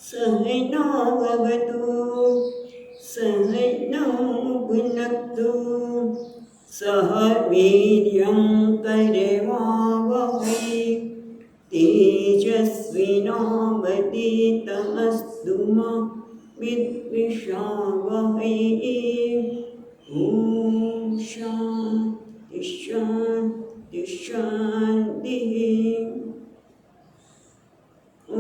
सहना भवतु सहनौ भुनक्तु सह वीर्यं करवावहै तेजस्विनावतीतमस्तु मा विद्विषावहै। ॐ शान्ति शान्ति शान्तिः। ॐ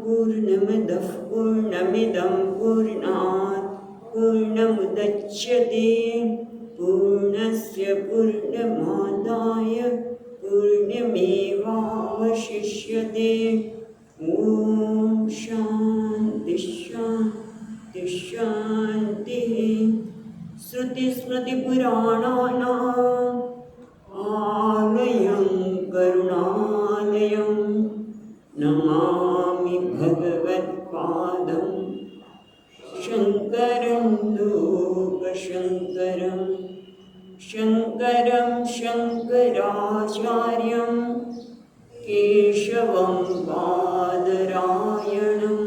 पूर्णमदः पूर्णमिदं पूर्णात् पूर्णमुदच्यते पूर्णस्य पूर्णमादाय पूर्णमेवावशिष्यते। ॐ शान्ति शान्ति शान्तिः। श्रुतिस्मृतिपुराणानाम् आलयं करुणालयं नमामि भगवत्पादं शङ्करं लोकशङ्करं शङ्करं शङ्कराचार्यं केशवं बादरायणं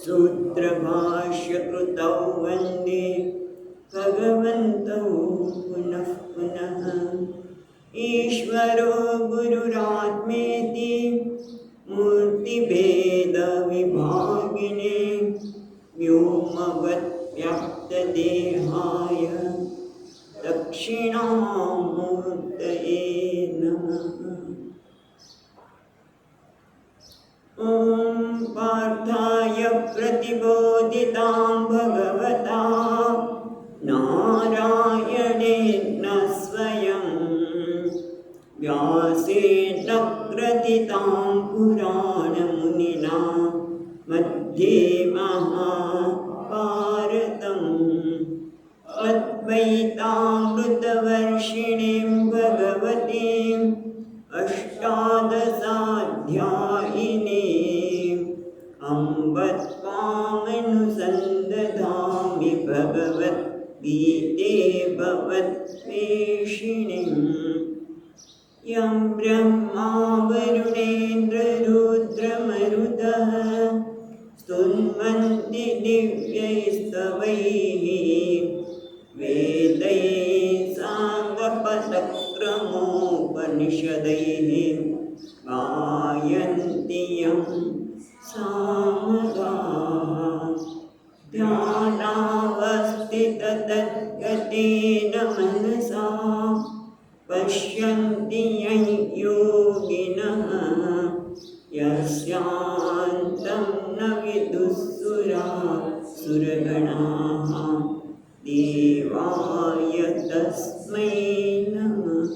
सूत्रभाष्यकृतौ वन्दे भगवन्तौ पुनः पुनः। ईश्वरो गुरुरात्मेति मूर्तिभेदविभागिने व्योमवद्व्याप्तदेहाय दक्षिणामूर्तये नमः। ॐ पार्थाय प्रतिबोधितां भगवता नारायणेन स्वयं व्यासेन ग्रथितां पुराणमुनिना मध्ये महाभारतम् अद्वैतामृतवर्षिणीं भगवतीम् अष्टादशाध्यायिनीम् अम्ब त्वामनुसन्दधामि भगवद्गीते भवद्वेषिणीम्। यं ब्रह्मा वरुणेन्द्ररुद्रमरुतः स्तुन्वन्ति दिव्यैस्तवैः वेदैः साङ्गपदक्रमोपनिषदैः गायन्ति यं सामगाः। ध्यानावस्थिततद्गतेन मनसा पश्यन्ति यं योगिनः यस्यान्तं न विदुःसुरगणाः देवाय तस्मै नमः।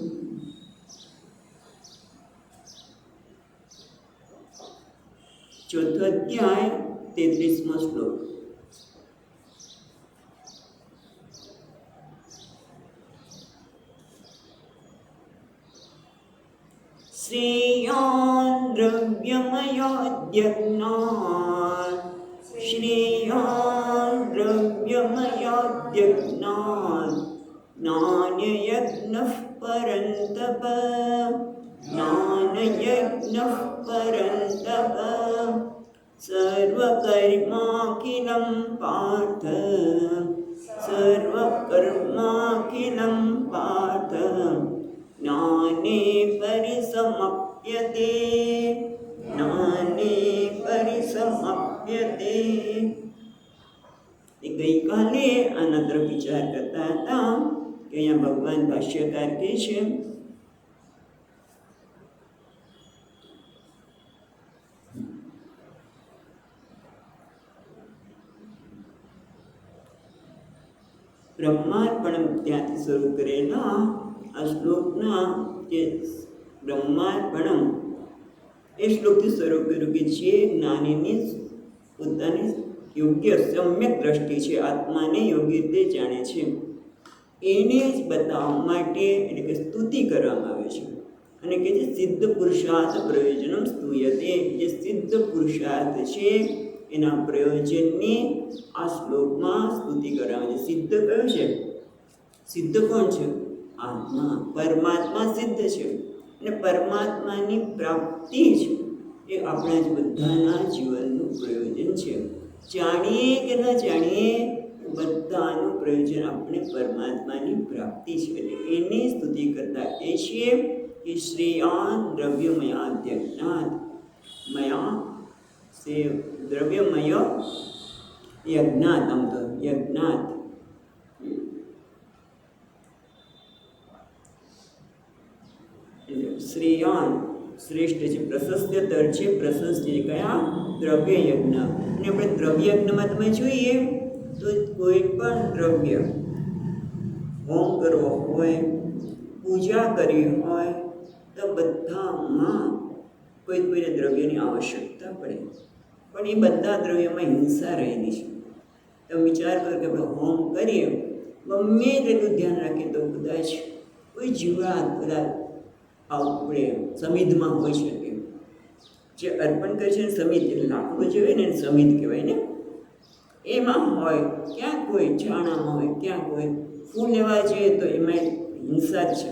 चौथो अध्याय 33वां श्लोक। श्रेयान् द्रव्यमयाद्यज्ञान् श्रेयान् द्रव्यमयाद्यज्ञान् नान्ययज्ञः परन्तप नान्ययज्ञः परन्तप सर्वकर्माखिलं पार्थ सर्वकर्माखिलं पार्थ ज्ञाने परिसमाप्यते ज्ञाने परिसमाप्यते। ગઈકાલે આના તરફ વિચાર કરતા હતા કે અહીંયા ભગવાન ભાષ્યકાર કહે છે બ્રહ્માર્પણમ ત્યાંથી શરૂ કરેલા આ શ્લોકના જે બ્રહ્માર્પણમ એ શ્લોકથી શરૂ કર્યું કે જે જ્ઞાનીની પોતાની યોગ્ય સમ્યક દ્રષ્ટિ છે આત્માને યોગ્ય રીતે જાણે છે એને જ બતાવવા માટે એટલે કે સ્તુતિ કરવામાં આવે છે અને કે જે સિદ્ધ પુરુષાર્થ પ્રયોજનમ સ્તુયતે જે સિદ્ધ પુરુષાર્થ છે એના પ્રયોજનની આ શ્લોકમાં સ્તુતિ કરવામાં આવે છે। સિદ્ધ કયો છે? સિદ્ધ કોણ છે? આત્મા, પરમાત્મા સિદ્ધ છે અને પરમાત્માની પ્રાપ્તિ જ એ આપણા જ બધાના જીવનનું પ્રયોજન છે. જાણીએ કે ન જાણીએ, બધાનું પ્રયોજન આપણે પરમાત્માની પ્રાપ્તિ છે. એટલે એની સ્તુતિ કરતા એ છીએ કે શ્રેયાન દ્રવ્યમયાદ્યજ્ઞાત મયા સે દ્રવ્યમય યજ્ઞાત, આમ તો યજ્ઞાત શ્રેયાન શ્રેષ્ઠ છે, પ્રશસ્ત્યતર છે, પ્રશસ્ત છે કયા? દ્રવ્ય યજ્ઞ. અને આપણે દ્રવ્ય યજ્ઞમાં તમે જોઈએ તો કોઈ પણ દ્રવ્ય હોમ કરવો હોય, પૂજા કરવી હોય તો બધામાં કોઈને દ્રવ્યની આવશ્યકતા પડે. પણ એ બધા દ્રવ્યમાં હિંસા રહેલી છે. તમે વિચાર કરો કે આપણે હોમ કરીએ, ગમે તેટલું ધ્યાન રાખીએ તો કદાચ કોઈ જીવાત કદાચ આપણે સમિધમાં હોઈ શકે. જે અર્પણ કરે છે સમિધ, એટલે લાકડું જે હોય ને સમિધ કહેવાય ને, એમાં હોય, ક્યાં કોઈ છાણામાં હોય, ક્યાં કોઈ ફૂલ લેવા જઈએ તો એમાં હિંસા જ છે.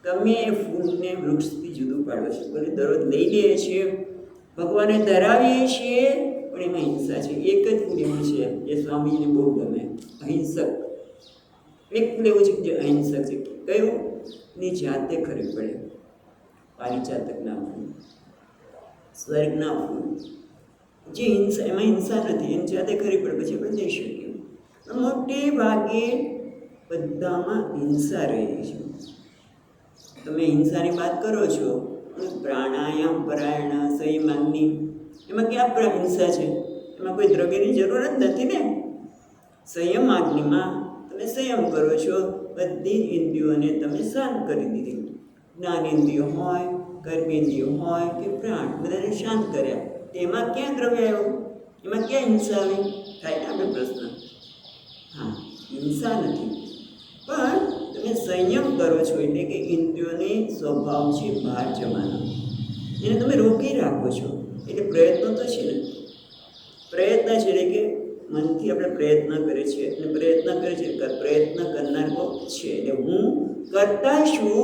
તમે એ ફૂલને વૃક્ષથી જુદું પાડો છો, ભલે દરરોજ લઈ લઈએ છીએ, ભગવાનને ધરાવીએ છીએ, પણ એમાં હિંસા છે. એક જ ફૂલ એવું છે જે સ્વામીજીને બહુ ગમે, અહિંસક. એક ફૂલ એવું છે જે અહિંસક છે. કયું? ની જાતે ખરી પડે. પારિજાતકના ફૂલ, સ્વર્ગના ફૂલ, જે હિંસા, એમાં હિંસા નથી, એની જાતે ખરી પડે, પછી આપણે જઈ શકીએ. પણ મોટે ભાગે બધામાં હિંસા રહેલી છે. તમે હિંસાની વાત કરો છો, પ્રાણાયામ પરાયણ સંયમાગ્નિ, એમાં ક્યાં હિંસા છે? એમાં કોઈ દ્રવ્યની જરૂર જ નથી ને. સંયમાગ્નિમાં તમે સંયમ કરો છો, બધી જ ઇન્દ્રિયોને તમે શાંત કરી દીધી. જ્ઞાનેન્દ્રિયો હોય, કર્મેન્દ્રિયો હોય કે પ્રાણ, બધાને શાંત કર્યા. તેમાં ક્યાં દ્રવ્ય આવ્યું? એમાં ક્યાં હિંસા આવી? થાય ને આપણે પ્રશ્ન. હા, હિંસા નથી, પણ તમે સંયમ કરો છો એટલે કે ઇન્દ્રિયોની સ્વભાવ છે બહાર જવાનો, એને તમે રોકી રાખો છો. એટલે પ્રયત્ન તો છે ને, પ્રયત્ન છે એટલે કે મનથી આપણે પ્રયત્ન કરીએ છીએ, અને પ્રયત્ન કરે છે, પ્રયત્ન કરનાર કોણ છે? એટલે હું કરતા છું,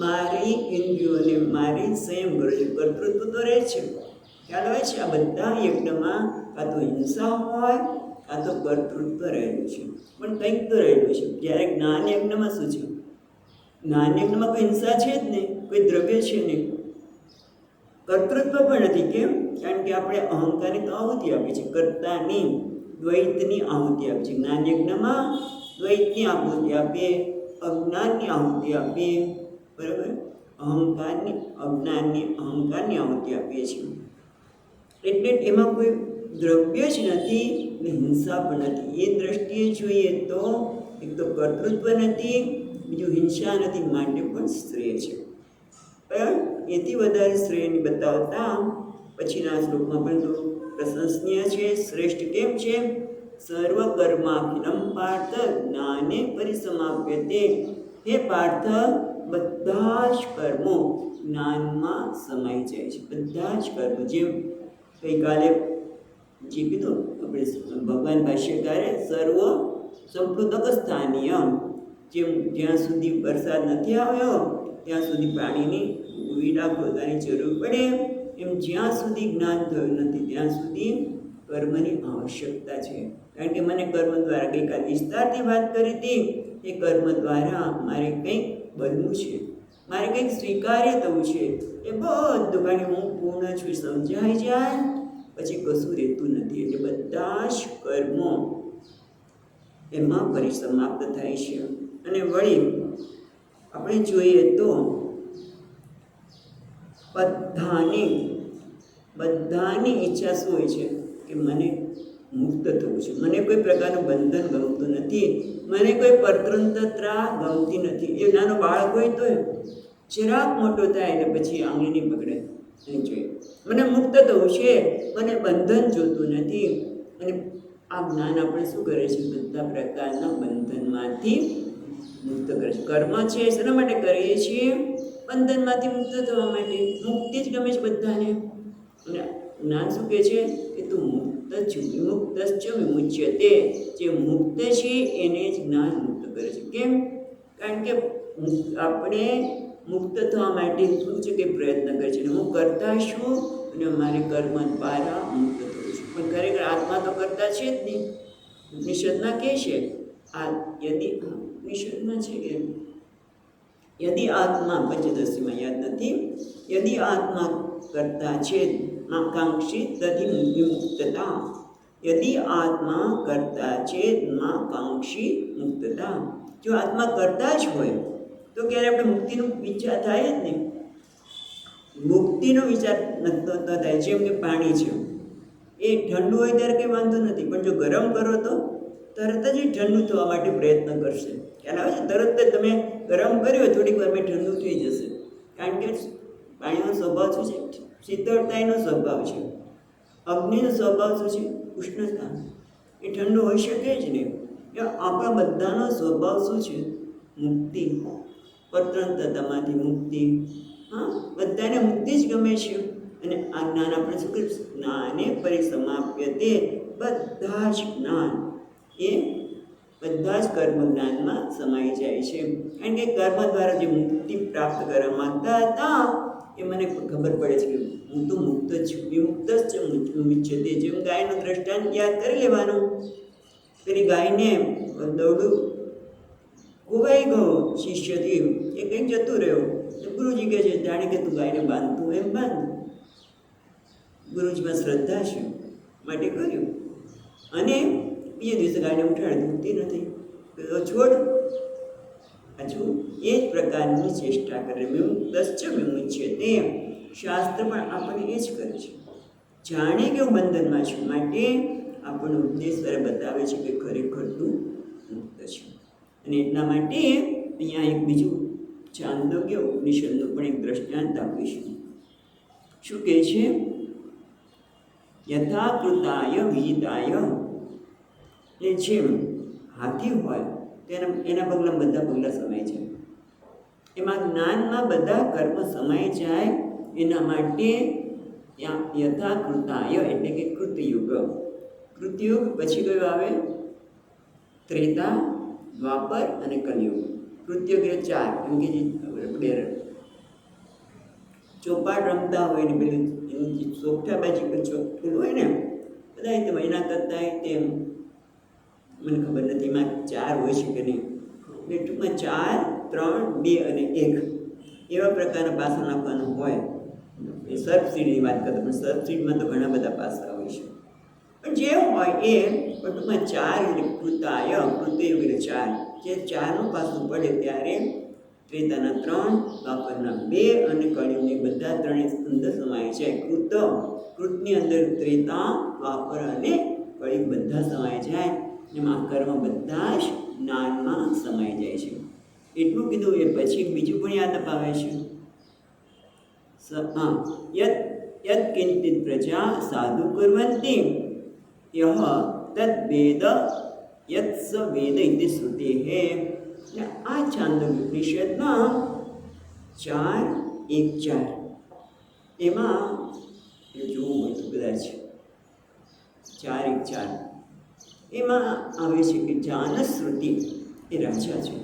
મારી ઇન્દ્રિયોને મારી સંયમ કરું છું. કર્તૃત્વ તો રહે છે, ખ્યાલ હોય છે. આ બધા યજ્ઞમાં કાં તો હિંસા હોય, કાં તો કર્તૃત્વ રહેલું છે, પણ કંઈક તો રહેલું છે. જ્યારે જ્ઞાન યજ્ઞમાં શું છે? જ્ઞાન યજ્ઞમાં કોઈ હિંસા છે જ નહીં, કોઈ દ્રવ્ય છે નહીં, કર્તૃત્વ પણ નથી. કેમ? કારણ કે આપણે અહંકારની તો આહુતિ આપી છે, કર્તાની દ્વૈતની આહુતિ આપી છે. જ્ઞાન યજ્ઞમાં દ્વૈતની આહુતિ આપીએ, અજ્ઞાનની આહુતિ આપીએ, બરાબર? અહંકારની, અજ્ઞાનની, અહંકારની આહુતિ આપીએ છીએ. એટલે એમાં કોઈ દ્રવ્ય જ નથી ને હિંસા પણ નથી. એ દ્રષ્ટિએ જોઈએ તો એક તો કર્તૃત્વ નથી, બીજું હિંસા નથી, માટે પણ શ્રેય છે. પણ એથી વધારે શ્રેયની બતાવતા પછીના શ્લોકમાં પણ તો પ્રશંસનીય છે, શ્રેષ્ઠ કેમ છે? સર્વકર્માખિલમ પાર્થ જ્ઞાને પરિસમાપ્યતે. હે પાર્થ, બધા જ કર્મો જ્ઞાનમાં સમાઈ જાય છે. બધા જ કર્મો, જેમ ગઈકાલે જે કીધું આપણે ભગવાન ભાષ્યકારે, સર્વ સંપ્લુતક સ્થાનીય, જેમ જ્યાં સુધી વરસાદ નથી આવ્યો ત્યાં સુધી પાણીની વિડા ખોદવાની જરૂર પડે, એમ જ્યાં સુધી જ્ઞાન થયું નથી ત્યાં સુધી કર્મની આવશ્યકતા છે. કારણ કે મને કર્મ દ્વારા ગઈકાલે વિસ્તારથી વાત કરી હતી, એ કર્મ દ્વારા મારે કંઈક બનવું છે, મારે કંઈક સ્વીકાર્ય થવું છે. એ બધું કારણ કે હું પૂર્ણ છું સમજાઈ જાય પછી કશું રહેતું નથી. એટલે બધા જ કર્મો એમાં પરિસમાપ્ત થાય છે. અને વળી આપણે જોઈએ તો બધાની ઈચ્છા શું હોય છે કે મને મુક્ત થવું છે, મને કોઈ પ્રકારનું બંધન ગમતું નથી, મને કોઈ પરતંત્રતા ગમતી નથી. એ નાનો બાળક હોય તો જરાક મોટો થાય ને પછી આંગળી નહીં પકડે, નહીં જોઈએ, મને મુક્ત થવું છે, મને બંધન જોતું નથી. અને આ જ્ઞાન આપણે શું કરે છે? બધા પ્રકારના બંધનમાંથી મુક્ત કરે છે. કર્મ છે શેના માટે કરીએ છીએ? બંધનમાંથી મુક્ત થવા માટે. મુક્તિ જ ગમે છે બધાને. અને જ્ઞાન શું કહે છે કે તું મુક્ત છું, વિમુક્તશ્ચ વિમુચ્યતે. જે મુક્ત છે એને જ જ્ઞાન મુક્ત કરે છે. કેમ? કારણ કે આપણે મુક્ત થવા માટે શું છે કે પ્રયત્ન કરે છે. હું કરતા છું, અને અમારે કર્મ દ્વારા મુક્ત થવું છે. પણ ખરેખર આત્મા તો કરતા છે જ નહીં. નિષદમાં કહે છે આ યદિ નિષદમાં છે કે યદિ આત્મા પંચદશીમાં યાદ નથી, યદિ આત્મા કરતા છે કાંક્ષી તદિ વિમુક્તતા, યદિ આત્મા કરતા છે કાંક્ષી મુક્તતા. જો આત્મા કરતા જ હોય તો ક્યારે આપણે મુક્તિનો વિચાર થાય જ નહીં. મુક્તિનો વિચાર ન થાય. જેમ કે પાણી છે, એ ઠંડુ હોય ત્યારે કંઈ વાંધો નથી, પણ જો ગરમ કરો તો તરત જ ઠંડુ થવા માટે પ્રયત્ન કરશે. ખ્યાલ આવે છે? તરત જ તમે ગરમ કર્યું થોડીક વારમાં ઠંડુ થઈ જશે. કારણ કે પાણીનો સ્વભાવ શું છે? શીતળતાનો સ્વભાવ છે. અગ્નિનો સ્વભાવ શું છે? ઉષ્ણતા. એ ઠંડુ હોઈ શકે જ નહીં. આપણા બધાનો સ્વભાવ શું છે? મુક્તિ, સ્વતંત્રતામાંથી મુક્તિ. હા, બધાને મુક્તિ જ ગમે છે. અને આ જ્ઞાન આપણે શું કરીએ? જ્ઞાને પરિસમાપ્યતે. બધા જ જ્ઞાન એ બધા જ કર્મ જ્ઞાનમાં સમાઈ જાય છે. કારણ કે કર્મ દ્વારા જે મુક્તિ પ્રાપ્ત કરવા માંગતા હતા એ મને ખબર પડે છે કે હું તો મુક્ત જ છું. વિમુક્ત જ મુચ્યતે. જેમ ગાયનું દ્રષ્ટાંત યાદ કરી લેવાનું. પેલી ગાયને દોડું ખોવાઈ ગયો શિષ્યથી, એ કંઈક જતું રહ્યો. તો ગુરુજી કહે છે જાણે કે તું ગાયને બાંધતું એમ બાંધ. ગુરુજીમાં શ્રદ્ધા છે માટે કર્યું. અને બીજે દિવસે ગાયને ઉઠાડી દૂતી નથી, છોડ. હજુ એ જ પ્રકારની ચેષ્ટા કરે. વિમુક્તશ્ચ વિમુચ્યતે. શાસ્ત્ર પણ આપણને એ જ કરે છે. જાણે કે હું બંધનમાં છું, માટે આપણને ઉપદેશ દ્વારા બતાવે છે કે ખરેખર તું મુક્ત છે. અને એટલા માટે અહીંયા એક બીજું ચાંદોગ્ય ઉપનિષદનું પણ એક દ્રષ્ટાંત આપીશું. શું કહે છે? યથાકૃતાય વિહિતાય. એટલે જેમ હાથી હોય તો એના પગલાં બધા પગલાં સમાઈ જાય, એમાં જ્ઞાનમાં બધા કર્મ સમાઈ જાય. એના માટે યથાકૃતાય એટલે કે કૃતયુગ. કૃતયુગ પછી કયું આવે? ત્રેતા, દ્વાપર અને કલયુગ. કૃતયુગ એ 4. એમ કે જે આપણે ચોપાટ રમતા હોય ને પેલું એની ચોકઠા બાજી પેલું હોય ને બધા તેમ એના કરતાં તેમ મને ખબર નથી એમાં 4 હોય છે કે નહીં. એટલે ટૂંકમાં 4, 3, 2 અને 1 એવા પ્રકારના પાસા નાખવાનું હોય. એ સર્પસીડની વાત કરતો, પણ સર્પસીડમાં તો ઘણા બધા પાસા હોય છે. પણ જે હોય એ ટૂંકમાં 4 એટલે કૃતાય, કૃતયુગ એટલે 4. જે 4નું પાસું પડે ત્યારે ત્રેતાના 3, દ્વાપરના 2 અને કળિયુગની બધા ત્રણેય અંદર સમાય છે. કૃતની અંદર ત્રેતા, દ્વાપર અને કળિયુગ બધા સમાય જાય. એમાં કર્મ બધા જ જ્ઞાનમાં સમાઈ જાય છે. એટલું કીધું. એ પછી બીજું પણ યાદ અપાવે છે. યદ કિંચિત પ્રજા સાધુ કુર્વન્તિ યહ તદ વેદ યત્ સ વેદ ઇતિ શ્રુતે હે. આ ચાંદોગ્ય ઉપનિષદમાં 4:1-4 એમાં જોવું હોય તો કદાચ 4:1-4 એમાં આવે છે કે જાનશ્રુતિ એ રાજા છે,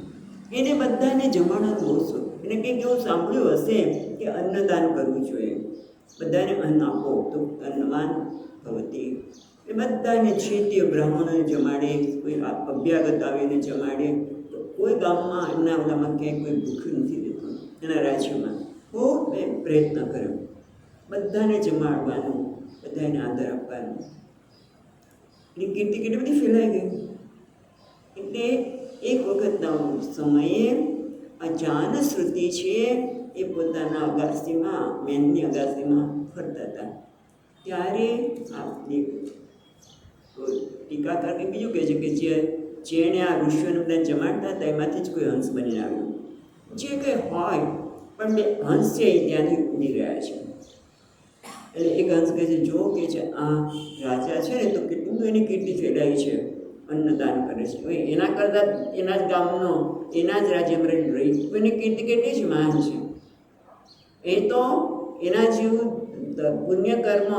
એને બધાને જમાડવાનું બહુ શોખ. એને કંઈક એવું સાંભળ્યું હશે કે અન્નદાન કરવું જોઈએ, બધાને અન્ન આપો તો અન્નવાન ભવતી. એ બધાને છે તે બ્રાહ્મણોને જમાડે, કોઈ અભ્યાગત આવીને જમાડે. તો કોઈ ગામમાં એમના ઓલામાં ક્યાંય કોઈ ભૂખ્યું નથી રહેતું. એના રાજ્યમાં ખૂબ પ્રયત્ન કર્યો બધાને જમાડવાનું, બધાને આદર આપવાનું. એની કીર્તિ કેટલી બધી ફેલાઈ ગઈ. એટલે એક વખતના સમયે આ જાનશ્રુતિ છે એ પોતાના અગાસીમાં, મહેલની અગાસીમાં ફરતા હતા. ત્યારે આપની ટીકાકાર કે બીજું કહે છે કે જેણે આ ઋષિઓને બધા જમાડતા હતા એમાંથી જ કોઈ હંસ બનીને આવ્યું. જે કંઈ હોય પણ બે હંસ છે એ ત્યાંથી ઉડી રહ્યા છે. એટલે એક હંસ કહે છે જો કે છે આ રાજા છે ને તો કેટલું તો એની કીર્તિ ફેલાઈ છે, અન્નદાન કરે છે. હવે એના કરતાં એના જ ગામનો, એના જ રાજ્યમાં રહી એની કીર્તિ કેટલી જ મહાન છે. એ તો એના જેવું પુણ્યકર્મ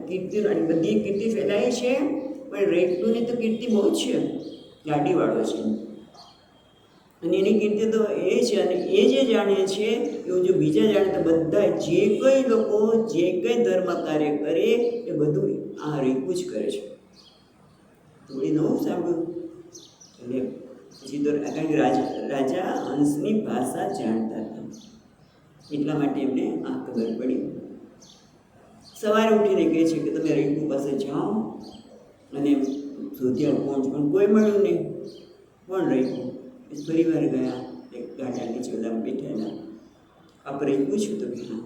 કીર્તિનો બધી કીર્તિ ફેલાઈ છે. પણ રેટલુની તો કીર્તિ બહુ જ છે, ગાડીવાળો છે. અને એની કીર્તિ તો એ છે, અને એ જે જાણે છે એવું જો બીજા જાણે તો બધા જે કંઈ લોકો જે કંઈ ધર્મ કાર્ય કરે એ બધું આ રીકું જ કરે છે. થોડી નવું સાંભળ્યું એટલે પછી તો કારણ કે રાજા હંસની ભાષા જાણતા હતા એટલા માટે એમને આ ખબર પડી. સવારે ઉઠીને કહે છે કે તમે રીકુ પાસે જાઓ અને શોધ્યા કોણ પણ કોઈ મળ્યું નહીં. કોણ રીકુ? ફરી વાર ગયા, એક ગાડા નીચે બધા બેઠેલા. આપણે પૂછ્યું તો કે હા.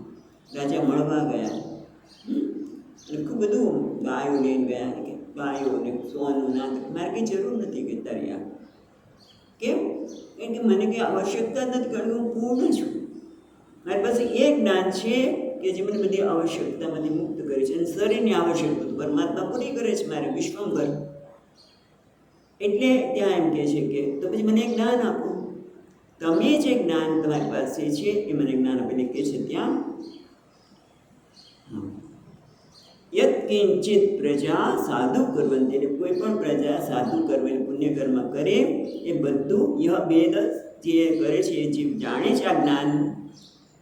રાજા મળવા ગયા અને ખૂબ બધું ગાયો લઈને ગયા કે ગાયો ને સોનું ના, મારે કંઈ જરૂર નથી કે તારી આ. કેમ? એટલે મને કંઈ આવશ્યકતા નથી, કારણ કે હું પૂર્ણ છું. મારી પાસે એ જ્ઞાન છે કે જે મને બધી આવશ્યકતામાંથી મુક્ત કરે છે, અને શરીરની આવશ્યકતા પરમાત્મા પૂરી કરે છે મારે વિશ્વંભર. એટલે ત્યાં એમ કહે છે કે તો પછી મને જ્ઞાન આપો. તમે જે જ્ઞાન તમારી પાસે છે એ મને જ્ઞાન આપીને કહે છે ત્યાં યત કિંચિત પ્રજા સાધુ કરવંતી, એટલે કોઈ પણ પ્રજા સાધુ કર્મ પુણ્ય કર્મ કરે એ બધું યહ વેદ જે કરે છે, જે જાણે છે આ જ્ઞાન,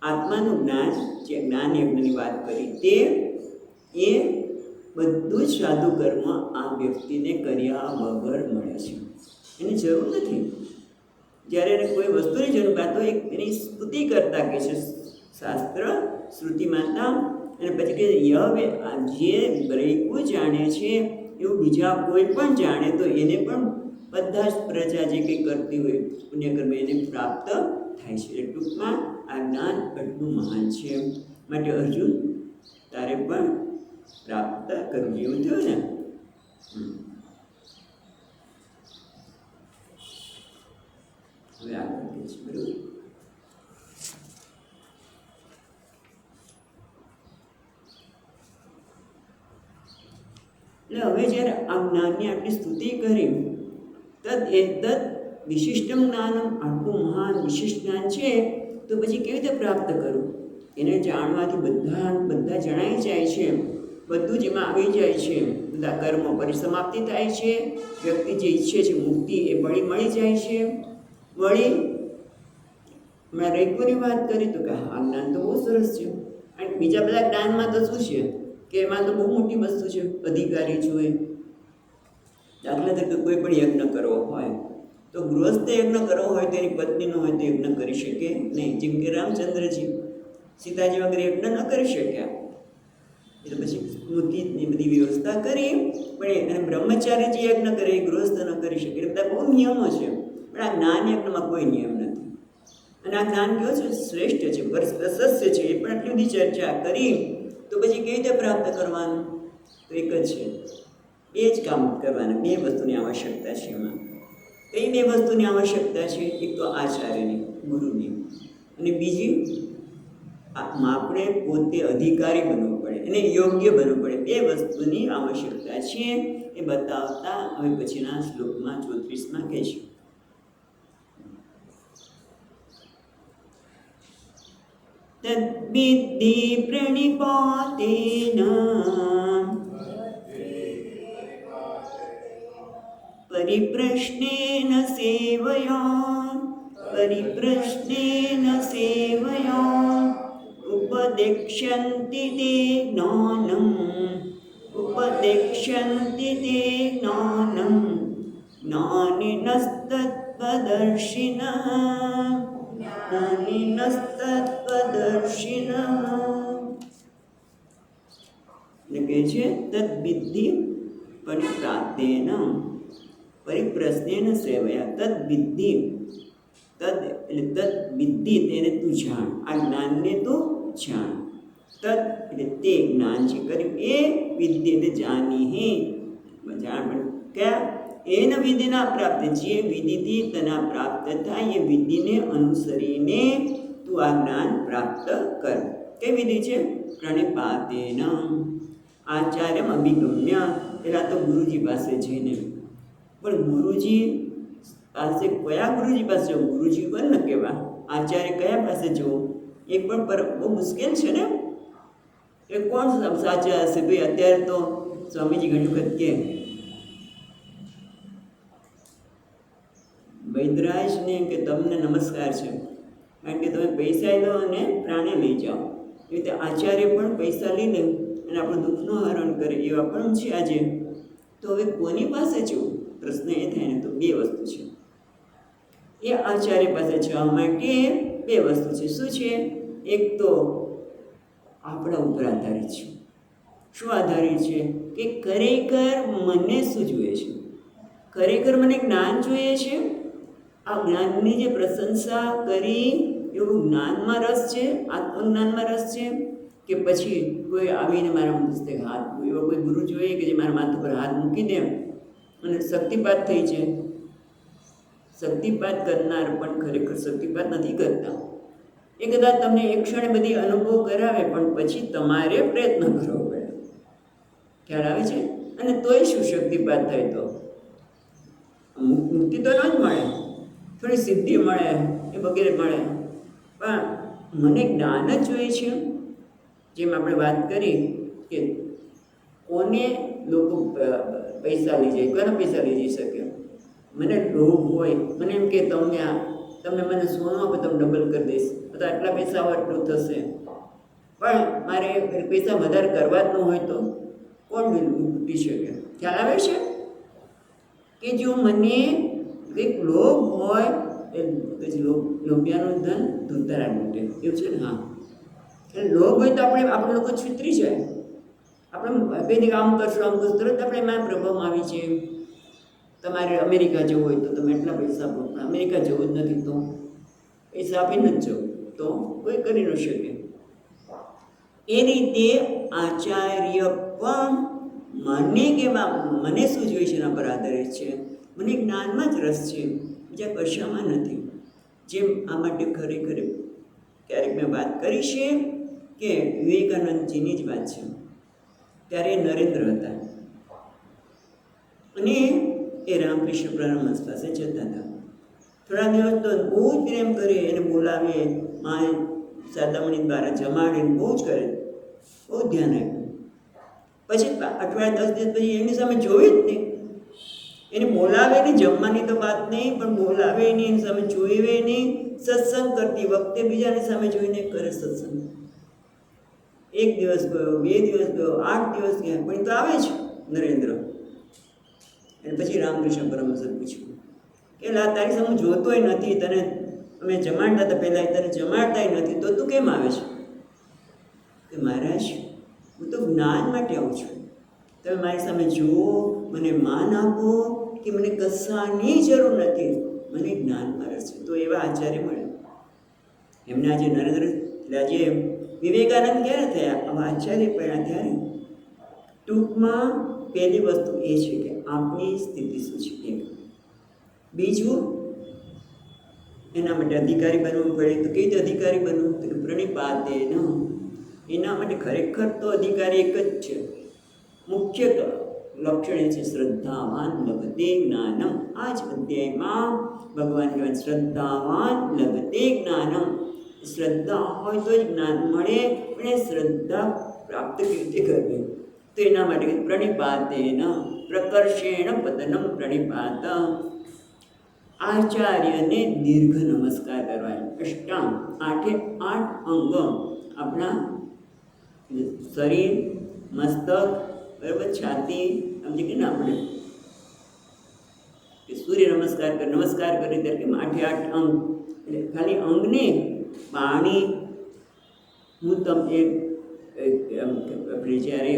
આત્માનું જ્ઞાન, જે જ્ઞાન યજ્ઞની વાત કરી તે એ બધું જ સાધુ કર્મ આ વ્યક્તિને કર્યા વગર મળે છે. એની જરૂર નથી. જ્યારે એને કોઈ વસ્તુની જરૂર કાં તો એની સ્તુતિ કરતા કહે છે શાસ્ત્ર શ્રુતિ માતા, અને પછી કે જે બ્રેકું જાણે છે એવું બીજા કોઈ પણ જાણે તો એને પણ બધા જ પ્રજા જે કંઈ કરતી હોય પુણ્યકર્મ એને પ્રાપ્ત થાય છે. એટલે ટૂંકમાં આ જ્ઞાન એટલું મહાન છે, માટે અર્જુન તારે પણ પ્રાપ્ત કરવું એવું થયું ને. હવે આગળ કે છે બરોબર. એટલે હવે જ્યારે આ જ્ઞાનની આટલી સ્તુતિ કરી તદ એતદ વિશિષ્ટમ જ્ઞાનમ, આટલું મહાન વિશિષ્ટ જ્ઞાન છે તો પછી કેવી રીતે પ્રાપ્ત કરવું? એને જાણવાથી બધા જણાઈ જાય છે, બધું જ એમાં આવી જાય છે, બધા કર્મો પરિસમાપ્તિ થાય છે, વ્યક્તિ જે ઈચ્છે છે મુક્તિ એ મળી જાય છે. વળી મેં રેકોની વાત કરી તો કે આ જ્ઞાન તો બહુ સરસ છે, અને બીજા બધા જ્ઞાનમાં તો શું છે કે એમાં તો બહુ મોટી વસ્તુ છે, અધિકારી જોઈએ. દાખલા તરીકે કોઈ પણ યજ્ઞ કરવો હોય તો ગૃહસ્થ યજ્ઞ કરવો હોય તો એની પત્નીનો હોય તો યજ્ઞ કરી શકે નહીં. જેમ કે રામચંદ્રજી સીતાજી વગર યજ્ઞ ન કરી શક્યા, એટલે પછી સ્મૃતિની બધી વ્યવસ્થા કરી, પણ એને બ્રહ્મચારીજી યજ્ઞ કરે એ ગૃહસ્થ ન કરી શકે. એટલે બધા બહુ નિયમો છે, પણ આ જ્ઞાન યજ્ઞમાં કોઈ નિયમ નથી. અને આ જ્ઞાન કેવું છે? શ્રેષ્ઠ છે, પ્રશસ્ય છે. એ પણ આટલી બધી ચર્ચા કરી તો પછી કેવી રીતે પ્રાપ્ત કરવાનું? તો એક જ છે, એ જ કામ કરવાના. બે વસ્તુની આવશ્યકતા છે એમાં. કઈ બે વસ્તુની આવશ્યકતા છે? એક તો આચાર્યની, ગુરુની, અને બીજી આપણે પોતે અધિકારી બનવું પડે અને યોગ્ય બનવું પડે. બે વસ્તુની આવશ્યકતા છે એ બતાવતા હવે પછીના શ્લોકમાં 34માં કહે છે. તદ્વિદ્ધિ પ્રણિપાતેન પરિપ્રશ્નેન સેવયા ઉપદેક્ષ્યન્તિ તે જ્ઞાનમ જ્ઞાનિનસ્તત્વદર્શિનઃ. એટલે કહે છે તદ્વિદ્ધિ પરિપ્રાપ્તેન પરિપ્રશ્નેન સેવયા. તદ્વિદ્ધિ, તદ એટલે તદ્વિદ્ધિ તેને તું જાણ, આ જ્ઞાનને તું જાણ. તદ એટલે તે જ્ઞાન છે કર્યું એ વિદ્ય એટલે જાની જાણ. પણ કયા? એન વિધિના પ્રાપ્ત, જે વિધિથી તને પ્રાપ્ત થાય એ વિધિને અનુસરીને તું આ જ્ઞાન પ્રાપ્ત કર. કઈ વિધિ છે? પ્રણિપાતેન આચાર્યમ અભિગમ્ય. પહેલાં તો ગુરુજી પાસે જઈને, પણ ગુરુજી પાસે કયા ગુરુજી પાસે જવું? ગુરુજી પણ ન કહેવા, આચાર્ય કયા પાસે જવું એ પણ બહુ મુશ્કેલ છે ને. એ કોણ સાચા હશે ભાઈ? અત્યારે તો સ્વામીજી ઘણી વખત કે વૈદ્યરાજને કે તમને નમસ્કાર છે, કારણ કે તમે પૈસા લો અને પ્રાણે લઈ જાઓ. એ રીતે આચાર્ય પણ પૈસા લઈ લે અને આપણું દુઃખનું હરણ કરે, એવા પણ છે આજે. તો હવે કોની પાસે જવું? પ્રશ્ન એ થાય ને, તો બે વસ્તુ છે. એ આચાર્ય પાસે જવા માટે બે વસ્તુ છે. શું છે? એક તો આપણા ઉપર આધારિત છે. શું આધારિત છે? કે ખરેખર મને શું જોઈએ છે? ખરેખર મને જ્ઞાન જોઈએ છે? આ જ્ઞાનની જે પ્રશંસા કરી એવું જ્ઞાનમાં રસ છે, આત્મજ્ઞાનમાં રસ છે? કે પછી કોઈ આવીને મારા મસ્તકે હાથ, એવો કોઈ ગુરુ જોઈએ કે જે મારા માથા પર હાથ મૂકી દે અને શક્તિપાત થઈ છે? શક્તિપાત કરનાર પણ ખરેખર શક્તિપાત નથી કરતા. એ કદાચ તમને એક ક્ષણે બધી અનુભવ કરાવે, પણ પછી તમારે પ્રયત્ન કરવો પડે. ખ્યાલ આવે છે? અને તોય શું શક્તિપાત થાય તો મુક્તિ તો ન જ મળે, થોડી સિદ્ધિ મળે, એ વગેરે મળે, પણ મને જ્ઞાન જ જોઈએ છે. જેમ આપણે વાત કરી કે કોને લોકો પૈસા લઈ જાય, કોના પૈસા લઈ જઈ શકે? મને લોભ હોય, મને એમ કે તમે મને સોનું આપો તો ડબલ કરી દઈશ, તો આટલા પૈસા આટલું થશે. પણ મારે પૈસા વધારે કરવા જ ન હોય તો કોણ લૂંટી શકે? ખ્યાલ આવે છે? કે જો મને કંઈક લોભ હોય, એ પછી લોભિયાનું ધન ધૂતારા લૂંટે, એવું છે ને? હા, એટલે લોભ હોય તો આપણે લોકો છૂતરી જાય. આપણે કંઈ આમ કરશું, આમ કરશું, તરત આપણે એમાં પ્રભાવમાં આવી છે. તમારે અમેરિકા જવું હોય તો તમે એટલા પૈસા આપો, પણ અમેરિકા જવું જ નથી તો પૈસા આપીને જ જવું, તો કોઈ કરી ન શકે. એ રીતે આચાર્ય પણ મને શું જોઈએ છે એના પર આધારિત છે. મને જ્ઞાનમાં જ રસ છે, બીજા કશામાં નથી. જેમ આ માટે ખરેખર ક્યારેક મેં વાત કરી છે કે વિવેકાનંદજીની જ વાત છે. ત્યારે નરેન્દ્ર હતા અને એ રામકૃષ્ણ પરમહંસ પાસે જતા હતા. થોડા દિવસ તો બહુ જ પ્રેમ કરે, એને બોલાવે, સાદામણી દ્વારા જમાડીને બહુ જ કરે, બહુ ધ્યાન આપ્યું. પછી અઠવાડિયા 10 દિવસ પછી એની સામે જોયું જ નહીં. એને બોલાવે નહીં, જમવાની તો વાત નહીં, પણ બોલાવે નહીં, એની સામે જોવે નહીં. સત્સંગ કરતી વખતે બીજાની સામે જોઈને કરે સત્સંગ. 1 દિવસ ગયો, 2 દિવસ ગયો, 8 દિવસ ગયા, પણ તો આવે છે નરેન્દ્ર. અને પછી રામકૃષ્ણ પરમહંસે પૂછ્યું કે તારી સામે જોતોય નથી, તને અમે જમાડતા હતા પહેલાં, તને જમાડતાય નથી, તો તું કેમ આવે છે? કે મહારાજ, હું તો જ્ઞાન માટે આવું છું. તમે મારી સામે જુઓ, મને માન આપો કે મને કશાની જરૂર નથી, મને જ્ઞાનમાં રસ છે. તો એવા આચાર્ય મળે. એમને આજે નરેન્દ્ર, આજે વિવેકાનંદ ક્યારે થયા? આવા આચાર્ય પડ્યા ત્યારે. ટૂંકમાં પહેલી વસ્તુ એ છે કે આપણી સ્થિતિ શું છે. એક બીજું, એના માટે અધિકારી બનવું પડે. તો કઈ રીતે અધિકારી બનવું? તો પ્રણિપાતે ન. એના માટે ખરેખર તો અધિકારી એક જ છે. મુખ્ય લક્ષણ એ છે શ્રદ્ધાવાન લભતે જ્ઞાનમ. આ જ અધ્યાયમાં ભગવાન કહેવાય શ્રદ્ધાવાન લભતે જ્ઞાનમ. શ્રદ્ધા હોય તો જ જ્ઞાન મળે, પણ એ શ્રદ્ધા પ્રાપ્ત કેવી રીતે કરવી? તો એના માટે પ્રણિપાતેન પ્રકર્ષેણ પતનમ પ્રણિપાત. આચાર્યને દીર્ઘ નમસ્કાર કરવાય. અષ્ટાંગ, 8 અંગ આપણા શરીર, મસ્તક, બરાબર, છાતી, સમજી કે ને આપણે કે સૂર્ય નમસ્કાર કરી ત્યારે 8 અંગ. એટલે ખાલી અંગને પાણી, હું તમને આપણે જ્યારે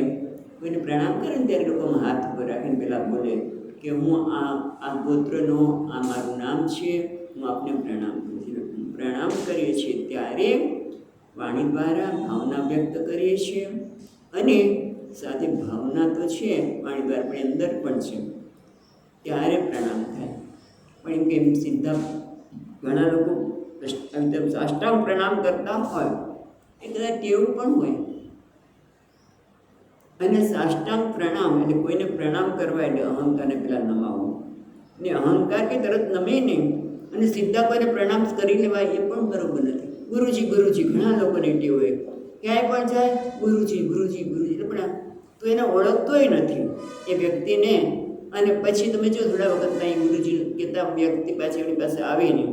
કોઈને પ્રણામ કરે ને ત્યારે લોકો હાથ ઉપર રાખીને પહેલાં બોલે કે હું આ ગોત્રનો, આ મારું નામ છે, હું આપને પ્રણામ કરું છું. પ્રણામ કરીએ છીએ ત્યારે વાણી દ્વારા ભાવના વ્યક્ત કરીએ છીએ, અને સાથે ભાવના તો છે વાણી દ્વારા, પણ અંદર પણ છે, ત્યારે પ્રણામ થાય. પણ એમ કે સીધા ઘણા લોકો સાષ્ટાંગ પ્રણામ કરતા હોય, એ કદાચ ટેવું પણ હોય. અને સાષ્ટાંગ પ્રણામ એટલે કોઈને પ્રણામ કરવા એટલે અહંકારને પેલા નમાવો, ને અહંકાર કે તરત નમે નહીં અને સીધા કોઈને પ્રણામ કરી લેવાય, એ પણ બરોબર નથી. ગુરુજી ઘણા લોકોને ટેવ હોય, ક્યાંય પણ જાય ગુરુજી એટલે પણ તો એને ઓળખતોય નથી એ વ્યક્તિને, અને પછી તમે જો થોડા વખત ત્યાં ગુરુજી કહેતા વ્યક્તિ પાછી એની પાસે આવે નહીં,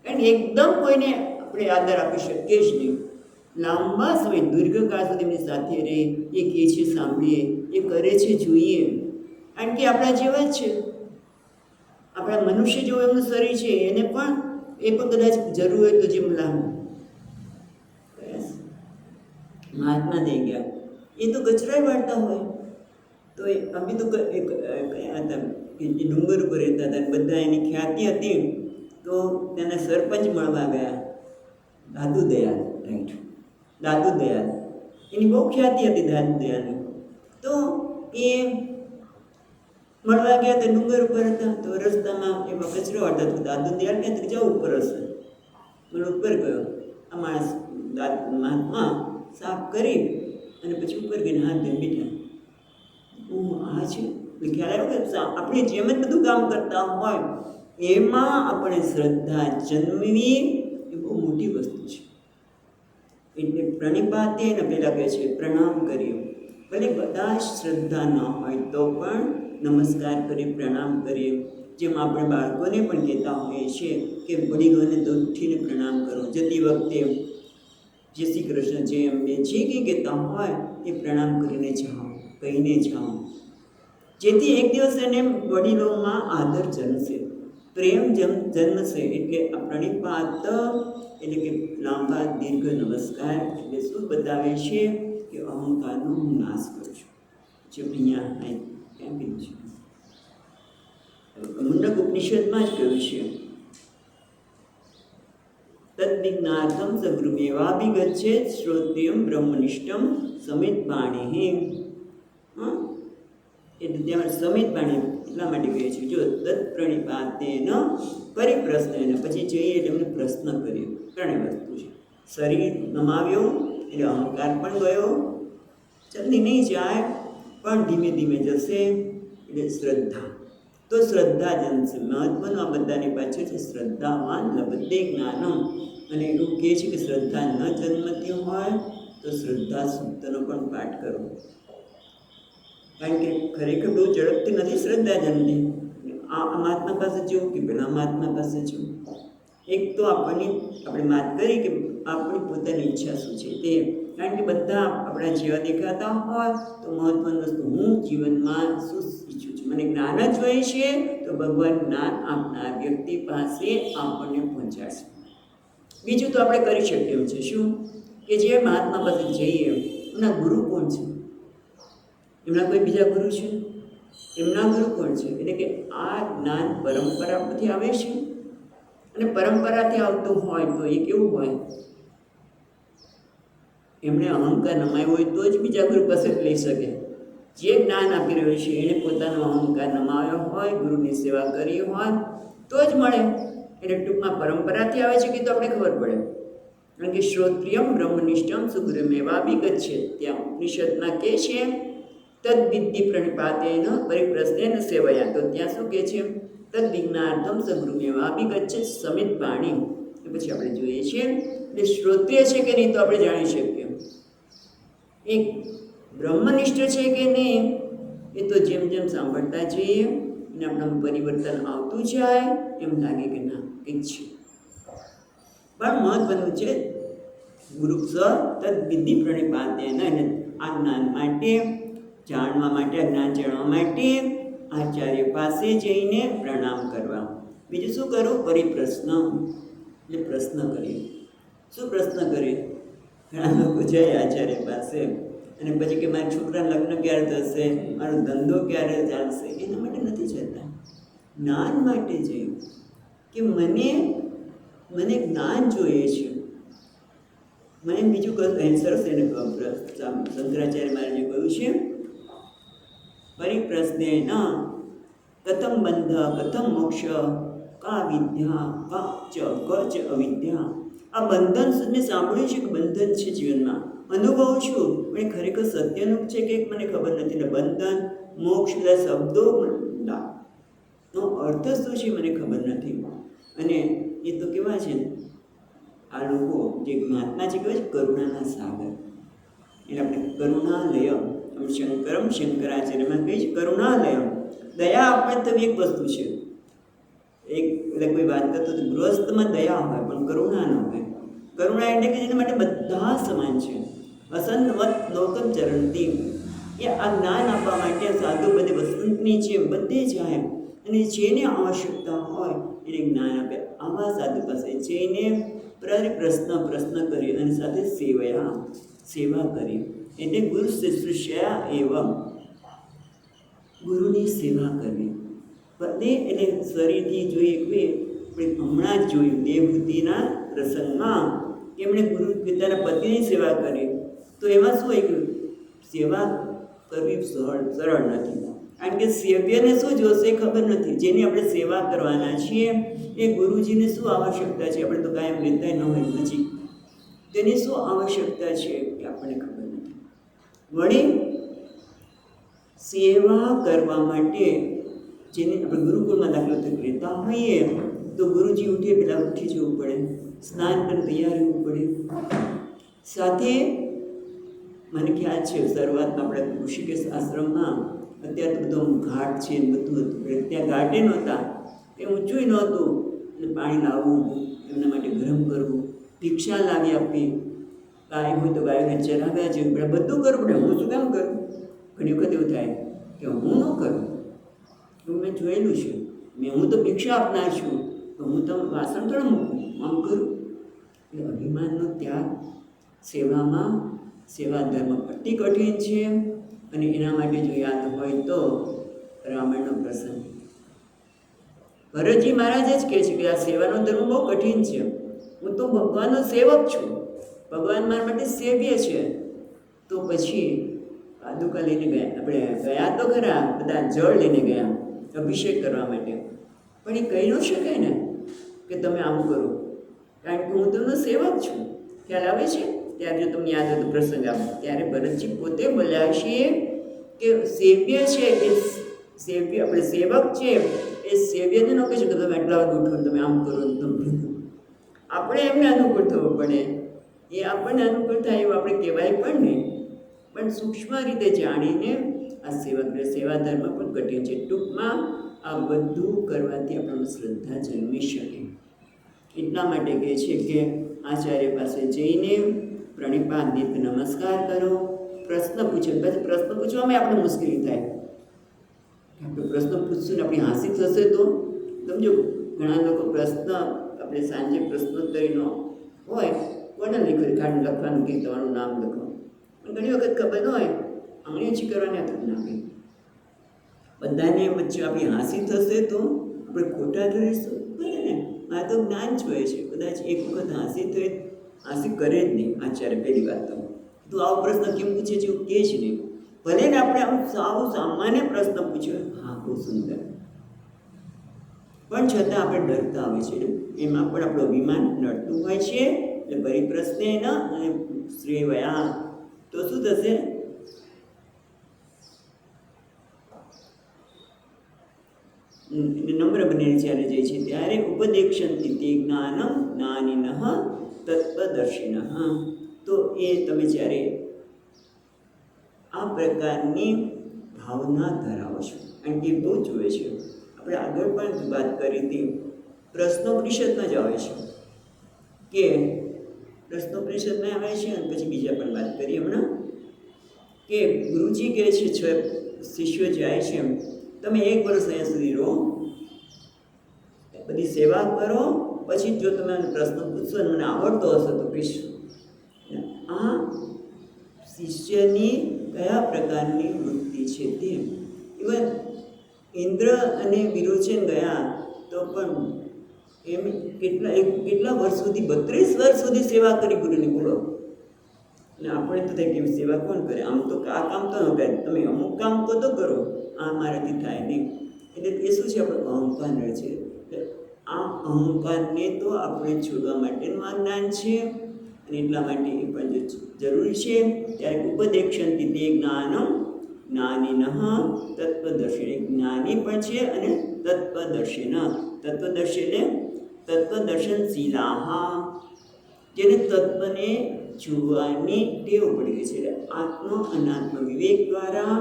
કારણ કે એકદમ કોઈને આપણે આદર આપી શકીએ જ નહીં. લાંબા સમય દીર્ઘકાળ સુધી એમની સાથે રહે, એ કહે છે સાંભળીએ, એ કરે છે જોઈએ, કારણ કે આપણા જેવા જ છે. આપણા મનુષ્ય જેવું એમનું શરીર છે, એને પણ એ પણ કદાચ જરૂર હોય તો જેમ મહાત્મા થઈ ગયા, એ તો કચરાય વાળતા હોય. તો અમે તો કયા હતા કે જે ડુંગર ઉપર રહેતા હતા, બધા એની ખ્યાતિ હતી. તો તેના સરપંચ મળવા ગયા, દાદુ દયાલ, રાઈટ, દાદુ દયાલ, એની બહુ ખ્યાતિ હતી દાદુ દયાલની. તો એ મળવા ગયા તો ડુંગર ઉપર હતા, તો રસ્તામાં એમાં કચરો વાળતા તો દાદુ દયાલ કહે કે જાઓ ઉપર હશે. મને ઉપર ગયો, આ માણસ મહાત્મા સાફ કરી અને પછી ઉપર ગઈને હાથ ધોઈને બેઠા. આ છે ખ્યાલ આવ્યો કે આપણે જેમ જ બધું કામ કરતા હોય એમાં આપણે શ્રદ્ધા જન્મવી એ બહુ મોટી વસ્તુ છે. એટલે પ્રણિપાતે ને પહેલાં કહે છે પ્રણામ કરીએ, ભલે બધા જ શ્રદ્ધા ન હોય તો પણ નમસ્કાર કરીએ, પ્રણામ કરીએ. જેમ આપણે બાળકોને પણ કહેતા હોઈએ છીએ કે વડીલોને તો ઉઠીને પ્રણામ કરો, જતી વખતે જય શ્રી કૃષ્ણ જે એમને જે કંઈ કહેતા હોય એ પ્રણામ કરીને જાઓ, કહીને જાઓ, જેથી એક દિવસ એને વડીલોમાં આદર જન્મશે, પ્રેમ જન્મશે. એટલે આ પ્રણિપાત એટલે કે લાંબા દીર્ઘ નમસ્કાર એટલે શું બતાવે છે કે અહંકારનો હું નાશ કરું છું. જે અહીંયા ક્યાં કીધું છે, મુંડક ઉપનિષદમાં જ કહ્યું છે, તદ્વિજ્ઞાર્થમ સગૃમેવાભિગચ્છેત શ્રોત્રિયમ બ્રહ્મનિષ્ઠમ સમિત પાણી. એટલે ત્યાં સમિત પાણી એટલા માટે કહે છે, જો તત્ પ્રણિપાતેન પરિપ્રશ્ન, પછી જઈએ એટલે એમને પ્રશ્ન કર્યો. ત્રણેય વસ્તુ છે, શરીર નમાવ્યો એટલે અહંકાર પણ ગયો, જલ્દી નહીં જાય પણ ધીમે ધીમે જશે, એટલે શ્રદ્ધા. તો શ્રદ્ધા જન્મશે. મહત્વનું આ બધાની પાછળ છે શ્રદ્ધાવાન લભતે જ્ઞાનમ. અને એવું કહે છે કે શ્રદ્ધા ન જન્મતી હોય તો શ્રદ્ધા સૂક્તનો પણ પાઠ કરો, કારણ કે ખરેખર બહુ ઝડપથી નથી શ્રદ્ધા જન્મતી. આ મહાત્મા પાસે જવું કે પેલા મહાત્મા પાસે જવું. એક તો આપણે વાત કરી કે આપણી પોતાની ઈચ્છા શું છે તે, કારણ કે બધા આપણા જેવા દેખાતા હોય તો મહત્વની વસ્તુ હું જીવનમાં શું ઈચ્છું છું. મને જ્ઞાન જ જોઈએ છે તો ભગવાન જ્ઞાન આપનાર વ્યક્તિ પાસે આપણને પહોંચાડશે. બીજું તો આપણે કરી શકીએ એમ છે શું કે જે મહાત્મા પાસે જઈએ એમના ગુરુ કોણ છે, એમના કોઈ બીજા ગુરુ છે, એમના ગુરુ કોણ છે, એટલે કે આ જ્ઞાન પરંપરામાંથી આવે છે. અને પરંપરાથી આવતું હોય તો એ કેવું હોય, એમણે અહંકાર નમાયો હોય તો જ બીજા ગુરુ પાસે લઈ શકે. જે જ્ઞાન આપી રહ્યો છે એણે પોતાનો અહંકાર નમાવ્યો હોય, ગુરુની સેવા કરી હોય તો જ મળે. એટલે ટૂંકમાં પરંપરાથી આવે છે કે તો આપણે ખબર પડે, કારણ કે શ્રોત્રિયમ બ્રહ્મનિષ્ઠમ સુગુરુમેવાભિગચ્છેત, ત્યાં ઉપનિષદમાં કહે છે તદ્વિદ્ધિ પ્રણિપાતેન પરિપ્રશ્નેન સેવયા. તો ત્યાં શું કહે છે, તદ્વિજ્ઞાર્થમ સગૃમેવાભિગચ્છેત સમિત પાણી. એ પછી આપણે જોઈએ છીએ એટલે શ્રોત્રિય છે કે નહીં તો આપણે જાણી શકીએ, એક બ્રહ્મનિષ્ઠ છે કે નહીં એ તો જેમ જેમ સાંભળતા જઈએ અને આપણામાં પરિવર્તન આવતું જાય એમ લાગે કે ના કંઈક છે. પણ મહત્વનું છે ગુરુ સ તદ્વિદ્ધિ પ્રણિપાતેન, અને આ જ્ઞાન માટે જાણવા માટે, આ જ્ઞાન જાણવા માટે આચાર્ય પાસે જઈને પ્રણામ કરવા. બીજું શું કરું, પરિપ્રશ્ન, એટલે પ્રશ્ન કરીએ. શું પ્રશ્ન કરીએ, ઘણા લોકો જાય આચાર્ય પાસે અને પછી કે મારા છોકરાના લગ્ન ક્યારે થશે, મારો ધંધો ક્યારે ચાલશે, એના માટે નથી જતા, જ્ઞાન માટે જઈએ કે મને જ્ઞાન જોઈએ છે. મને બીજું કહ્યું સરસ એને શંકરાચાર્ય મહારાજે કહ્યું છે, પરિપ્રશ્નેન કથમ બંધ કથમ મોક્ષ કા વિદ્યા ક ચ અવિદ્યા. આ બંધન મેં સાંભળ્યું છે કે બંધન છે જીવનમાં, અનુભવું છું પણ ખરેખર સત્યનું છે કે મને ખબર નથી. ને બંધન મોક્ષ બધા શબ્દોનો અર્થ શું છે મને ખબર નથી. અને એ તો કેવા છે આ લોકો જે મહાત્મા છે કહેવાય છે કરુણાના સાગર. એટલે આપણે કરુણાલય, શંકરમ શંકરાચાર્યમાં કહે છે કરુણાલય, દયા આપણે તો એક વસ્તુ છે, એક એટલે કોઈ વાત કરતો તો ગૃહસ્થમાં દયા હોય પણ કરુણા ન હોય. કરુણા એટલે કે જેના માટે બધા સમાન છે. વસંતવત લોકમ ચરણતી, એ આ જ્ઞાન આપવા માટે સાધુ બધે વસંતની જેમ બધે જાય અને જેને આવશ્યકતા હોય એને જ્ઞાન આપે. આવા સાધુ પાસે જઈને પ્રશ્ન કરી અને સાથે સેવા કરી. એટલે ગુરુ શુશ્રૂષયા એવમ, ગુરુની સેવા કરવી. બધે એટલે શરીરથી જોઈએ આપણે હમણાં જ જોયું દેવહૂતિના પ્રસંગમાં કે એમણે ગુરુ પિતાના પતિની સેવા કરી. તો એમાં શું હોય ગયું, સેવા કરવી સરળ નથી. કારણ કે સેવ્યને શું જોશે ખબર નથી. જેની આપણે સેવા કરવાના છીએ એ ગુરુજીને શું આવશ્યકતા છે, આપણે તો કાયમ લેતા ન હોય નજીક, તેની શું આવશ્યકતા છે એ આપણને ખબર નથી. વળી સેવા કરવા માટે જેને આપણે ગુરુકુળમાં દાખલા તરીકે રહેતા હોઈએ તો ગુરુજી ઉઠે પહેલાં ઉઠી જવું પડે, સ્નાન કરીને તૈયાર રહેવું પડે. સાથે મને ખ્યાલ છે શરૂઆતમાં આપણે ઋષિકેશ આશ્રમમાં અત્યારે તો બધું ઘાટ છે ને બધું હતું, ત્યાં ઘાટે નહોતા, એ ઊંચું નહોતું, એટલે પાણી લાવવું, એમના માટે ગરમ કરવું, ભિક્ષા લાવી આપવી, ગાય હોય તો ગાયોને ચરાવ્યા જેવું પડે, બધું કરવું પડે. હું શું કામ કરું? ઘણી વખત એવું થાય કે હું ન કરું, એવું મેં જોયેલું છે. હું તો ભિક્ષા આપનાર છું, તો હું તો વાસણ થોડું મૂકું, આમ કરું. એ અભિમાનનો ત્યાગ સેવામાં, સેવા ધર્મ અતિ કઠિન છે. અને એના માટે જો યાદ હોય તો રામાયણનો પ્રસંગ, ભરતજી મહારાજ જ કહે છે કે આ સેવાનો ધર્મ બહુ કઠિન છે. હું તો ભગવાનનો સેવક છું, ભગવાન મારા માટે સેવ્ય છે. તો પછી પાદુકા લઈને ગયા, આપણે ગયા તો ખરા, બધા જળ લઈને ગયા અભિષેક કરવા માટે, પણ એ કહી ન શકાય ને કે તમે આમ કરો, કારણ કે હું તેમનો સેવક છું. ખ્યાલ આવે છે? ત્યારે જો તમને યાદ હોય તો પ્રસંગ આપ, ત્યારે ભરતજી પોતે બોલ્યા છે કે સેવ્ય છે એ સેવ્ય, આપણે સેવક છે એ સેવ્યને ન કહી શકો તમે એટલા વાગે ઉઠો તમે આમ કરો, તમે આપણે એમને અનુકૂળ થવું પડે. એ આપણને અનુકૂળ થાય એવું આપણે કહેવાય પણ નહીં, પણ સૂક્ષ્મ રીતે જાણીને આ સેવા ધર્મ પણ કઠિન છે. ટૂંકમાં આ બધું કરવાથી આપણને શ્રદ્ધા જન્મી શકે. એટલા માટે કહે છે કે આચાર્ય પાસે જઈને પ્રણિપાત નિત્ય નમસ્કાર કરો, પ્રશ્ન પૂછો. પછી પ્રશ્ન પૂછવામાં આપણે મુશ્કેલી થાય, આપણે પ્રશ્ન પૂછશું ને આપણી હાંસી થશે તો સમજો. ઘણા લોકો પ્રશ્ન આપણે સાંજે પ્રશ્નોત્તરીનો હોય, કોને લખવાનું કે તમારું નામ લખો, પણ ઘણી વખત ખબર ન હોય, અંગ્રેજી કરવાની આપણે ના કહી, બધાને વચ્ચે આપણી હાંસી થશે તો આપણે ખોટા ધરીશું. બરાબર ને? આ તો જ્ઞાન જ હોય છે. કદાચ એક વખત હાંસી કરે જ નહીં આચાર્ય. પહેલી વાત તો આવો પ્રશ્ન કેમ પૂછે છે એવું કહે જ નહીં. ભલે ને આપણે આમ સાવ સામાન્ય પ્રશ્ન પૂછ્યો, હા બહુ સુંદર, પણ છતાં આપણે ડરતા હોય છે. એમાં પણ આપણું અભિમાન નડતું હોય છે. એટલે ફરી પ્રશ્ને ન અને શ્રેય વયા તો શું થશે? નમ્ર બનીને જ્યારે જાય છે ત્યારે ઉપદેક્ષંતિ તે જ્ઞાનમ જ્ઞાનિનઃ તત્વદર્શિનઃ. તો એ તમે જ્યારે આ પ્રકારની ભાવના ધરાવો છો, કારણ કે બહુ જોવે છે. આપણે આગળ પણ વાત કરી હતી, પ્રશ્નોપનિષદમાં જ આવે છે કે પ્રશ્નોપનિષદમાં આવે છે, અને પછી બીજા પણ વાત કરી હમણાં કે ગુરુજી કહે છે 6 શિષ્યો જાય છે, તમે 1 વર્ષ અહીંયા સુધી રહો, બધી સેવા કરો, પછી જો તમે પ્રશ્ન પૂછશો અને મને આવડતો હશે તો કહીશું. આ શિષ્યની કયા પ્રકારની વૃત્તિ છે તે. ઇવન ઇન્દ્ર અને વિરોચન ગયા તો પણ એમ કેટલા વર્ષ સુધી, 32 વર્ષ સુધી સેવા કરી ગુરુની. બોલો. અને આપણે તો થાય કે સેવા કોણ કરે? આમ તો આ કામ તો ન કરે, તમે અમુક કામ તો કરો, આ મારાથી થાય નહીં. એટલે એ શું છે? આપણો અહંકાર રહે છે. આ અહંકારને તો આપણે છોડવા માટેનું આ જ્ઞાન છે, અને એટલા માટે એ પણ જરૂરી છે. ત્યારે ઉપદેક્ષંતિ તે જ્ઞાનમ જ્ઞાનિનઃ તત્વદર્શિને, જ્ઞાની પણ છે અને તત્વદર્શિન. તત્વદર્શી એટલે તત્વદર્શનશીલાહ, જેને તત્વને જોવાની ટેવ પડી ગઈ છે. એટલે આત્મ અનાત્મ વિવેક દ્વારા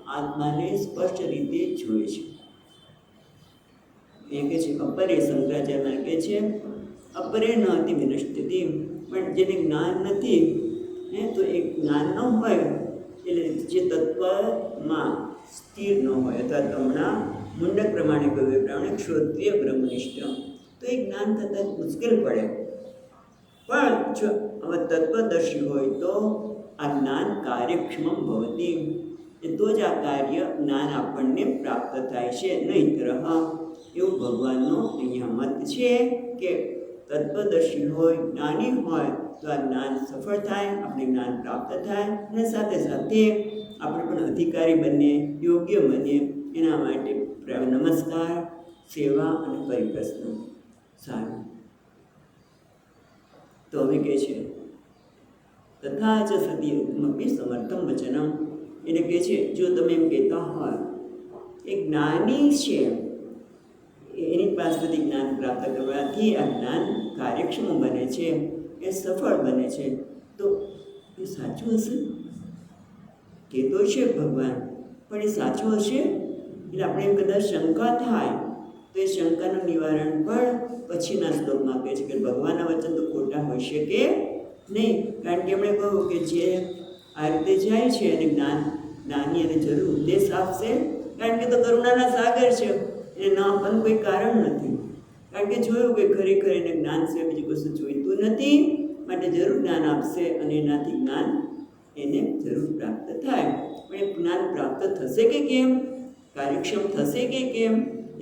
આત્માને સ્પષ્ટ રીતે જુએ છે. એ કહે છે અપરે, શંકરાચાર્ય કહે છે અપરે ન અતિ વિનશ્યતિ, પણ જેને જ્ઞાન નથી તો એ જ્ઞાન ન હોય એટલે જે તત્વમાં સ્થિર ન હોય, અથવા હમણાં મુંડક પ્રમાણે કહ્યું એ પ્રમાણે ક્ષોત્રિય બ્રહ્મનિષ્ઠ, તો એ જ્ઞાન થતાં મુશ્કેલ પડે. પણ જો હવે તત્વદર્શી હોય તો આ જ્ઞાન કાર્યક્ષમ ભવતી, તો જ આ કાર્ય જ્ઞાન આપણને પ્રાપ્ત થાય છે. નહીંતર એવું ભગવાનનો અહીંયા મત છે કે તત્વદર્શી હોય, જ્ઞાની હોય તો આ જ્ઞાન સફળ થાય, આપણે જ્ઞાન પ્રાપ્ત થાય, અને સાથે સાથે આપણે પણ અધિકારી બનીએ, યોગ્ય બનીએ. એના માટે નમસ્કાર, સેવા અને પરિપ્રશ્ન સારું. તો હવે કહે છે તથા જ સતીમપી સમર્થમ વચનમ, એટલે કહે છે જો તમે એમ કહેતા હોય એ જ્ઞાની છે, એની પાસેથી જ્ઞાન પ્રાપ્ત કરવાથી આ જ્ઞાન કાર્યક્ષમ બને છે, એ સફળ બને છે, તો એ સાચું હશે? કહેતો છે ભગવાન, પણ એ સાચું હશે? એટલે આપણે એમ કદાચ શંકા થાય તો એ શંકાનું નિવારણ પણ પછીના શ્લોકમાં કહે છે કે ભગવાનના વચન તો ખોટા હોઈ શકે નહીં. કારણ કે એમણે કહ્યું કે જે આ રીતે જાય છે અને જ્ઞાની અને જરૂર ઉપદેશ આપશે, કારણ કે તો કરુણાના સાગર છે, એને ન આપવાનું કોઈ કારણ નથી. કારણ કે જોયું કે ખરેખર એને જ્ઞાન સિવાય બીજું કશું જોઈતું નથી, માટે જરૂર જ્ઞાન આપશે અને એનાથી જ્ઞાન એને જરૂર પ્રાપ્ત થાય. પણ એ જ્ઞાન પ્રાપ્ત થશે કે કેમ, કાર્યક્ષમ થશે કે કેમ,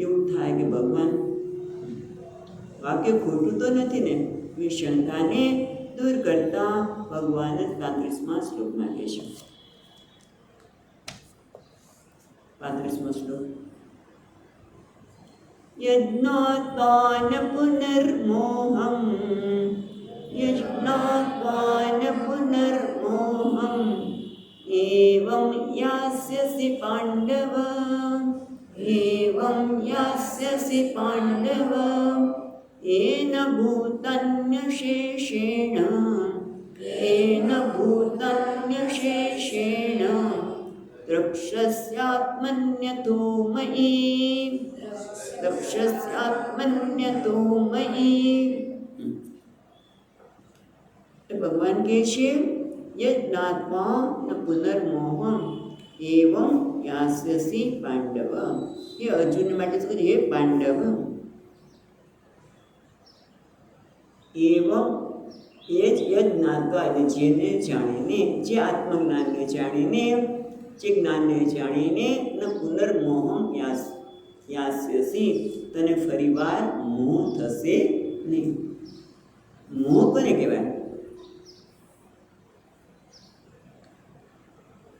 એવું થાય કે ભગવાન વાક્ય ખોટું તો નથી ને. એ શંકાને દૂર કરતા ભગવાન 35મા શ્લોકમાં કહે છે. 35મો શ્લોક યજ્ઞાત્વાન પુનર્મોહમ, યજ્ઞાત્વાન પુનર્મોહમ એવં યાસ્યસि પાંડવ, એવં યાસ્યસि પાંડવ એન ભૂતન્યશેષેણ, એન ભૂતન્યશેષેણ દ્રક્ષ્યસ્યાત્મન્યતો મયી, દ્રક્ષ્યસ્યાત્મન્યતો મયી. ભગવાન કહે છે યજ્ઞાત્વા ન પુનર્મોહમ એવં યાસ્યસि પાંડવ. એ અર્જુન માટે શું કહે? હે પાંડવ, એવં એ જ યજ્ઞાત્વા એટલે જેને જાણીને, જે આત્મજ્ઞાનને જાણીને, જે જ્ઞાનને જાણીને ન પુનર્મોહમ યાસ્યસિ, તને ફરીવાર મોહ થશે નહીં. મોહ કોને કહેવાય?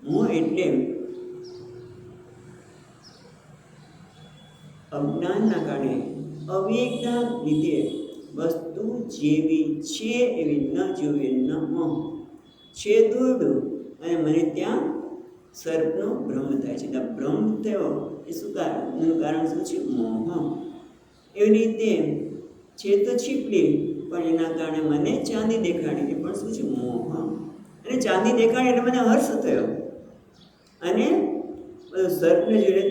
મોહ એટલે અજ્ઞાનના કારણે, અવિવેકના લીધે વસ્તુ જેવી છે એવી ન જોવે, ન મોહ છે દોરડું, અને મને ત્યાં સર્પનો ભ્રમ થાય છે. ત્યાં ભ્રમ થયો એ શું કારણ? એનું કારણ શું છે? મોહ. એવી રીતે છે તો છીપલી, પણ એના કારણે મને ચાંદી દેખાડી, એ પણ શું છે? મોહ. અને ચાંદી દેખાડી એટલે મને હર્ષ થયો, અને સર્પને જોડે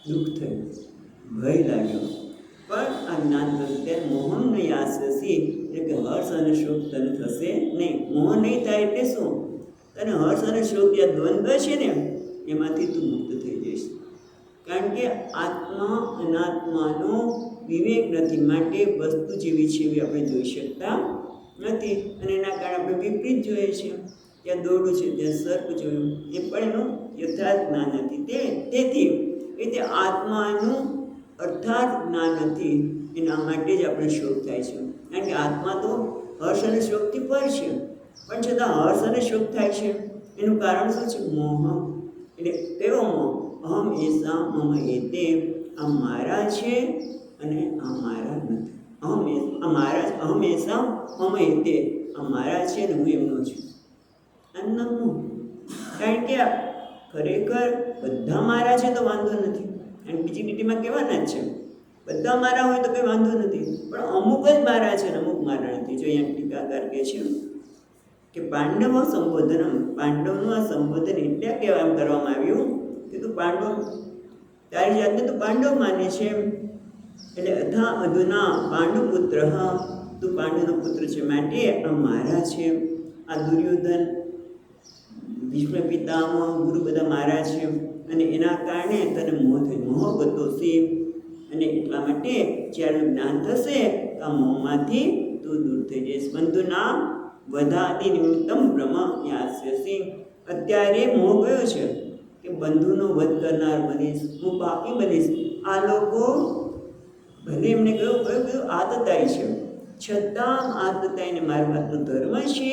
દુઃખ થયું, ભય લાગ્યો. પણ આ જ્ઞાન થયું ત્યારે મોહમ ન યાસ્યસિ, એટલે કે હર્ષ અને શોક તને થશે નહીં. મોહ નહીં થાય એટલે શું? તને હર્ષ અને શોક જે દ્વંદ્વ છે ને એમાંથી તું મુક્ત થઈ જઈશ. કારણ કે આત્મા અનાત્માનો વિવેક નથી, માટે વસ્તુ જેવી છે એવી આપણે જોઈ શકતા નથી, અને એના કારણે આપણે વિપરીત જોઈએ છીએ. ત્યાં દોરડું છે, ત્યાં સર્પ જોયું, એ પણ એનું યથાર્થ જ્ઞાન નથી. તેથી એ આત્માનું અર્થાત જ્ઞાન નથી, એના માટે જ આપણે શોક થાય છે. કારણ કે આત્મા તો હર્ષ અને શોકથી પર છે, પણ છતાં હર્ષ અને શોક થાય છે. એનું કારણ શું છે? મોહ. એટલે કેવો મોહ? અહમ એસા મમ એતે, આ મારા છે અને આ મારા નથી. અહમ એસા મમ એતે, આ મારા છે અને હું એમનો છું. આનું મોહ. કારણ કે ખરેખર બધા મારા છે તો વાંધો નથી, અને બીજી લીટીમાં કહેવાના જ છે બધા મારા હોય તો કંઈ વાંધો નથી, પણ અમુક જ મારા છે અને અમુક મારા નથી. જો અહીંયા ટીકાકાર કહે છે કે પાંડવ સંબોધનમ, પાંડવનું આ સંબોધન એટલે કહેવા કરવામાં આવ્યું કે તું પાંડવ, તારી જાતને તું પાંડવ માને છે. એટલે અથા અધુના પાંડુ પુત્ર, તું પાંડુનો પુત્ર છે, માટે આ મારા છે. આ દુર્યોધન, ભીષ્મ પિતામહ, ગુરુ બધા મારા છે, અને એના કારણે તને મોહ ગતો છે. અને એટલા માટે જ્યારે જ્ઞાન થશે તો આ મોહમાંથી તું દૂર થઈ જઈશ. બંધુના વધાતિ નિમિત્તમ બ્રહ્મ યાસ્યસી. અત્યારે મોહ કયો છે કે બંધુનો વધ કરનાર બનીશ, હું પાપી બનીશ. આ લોકો ભલે એમને કયું આતતાઈ છે, છતાં આતતાઈને મારવાનો ધર્મ છે,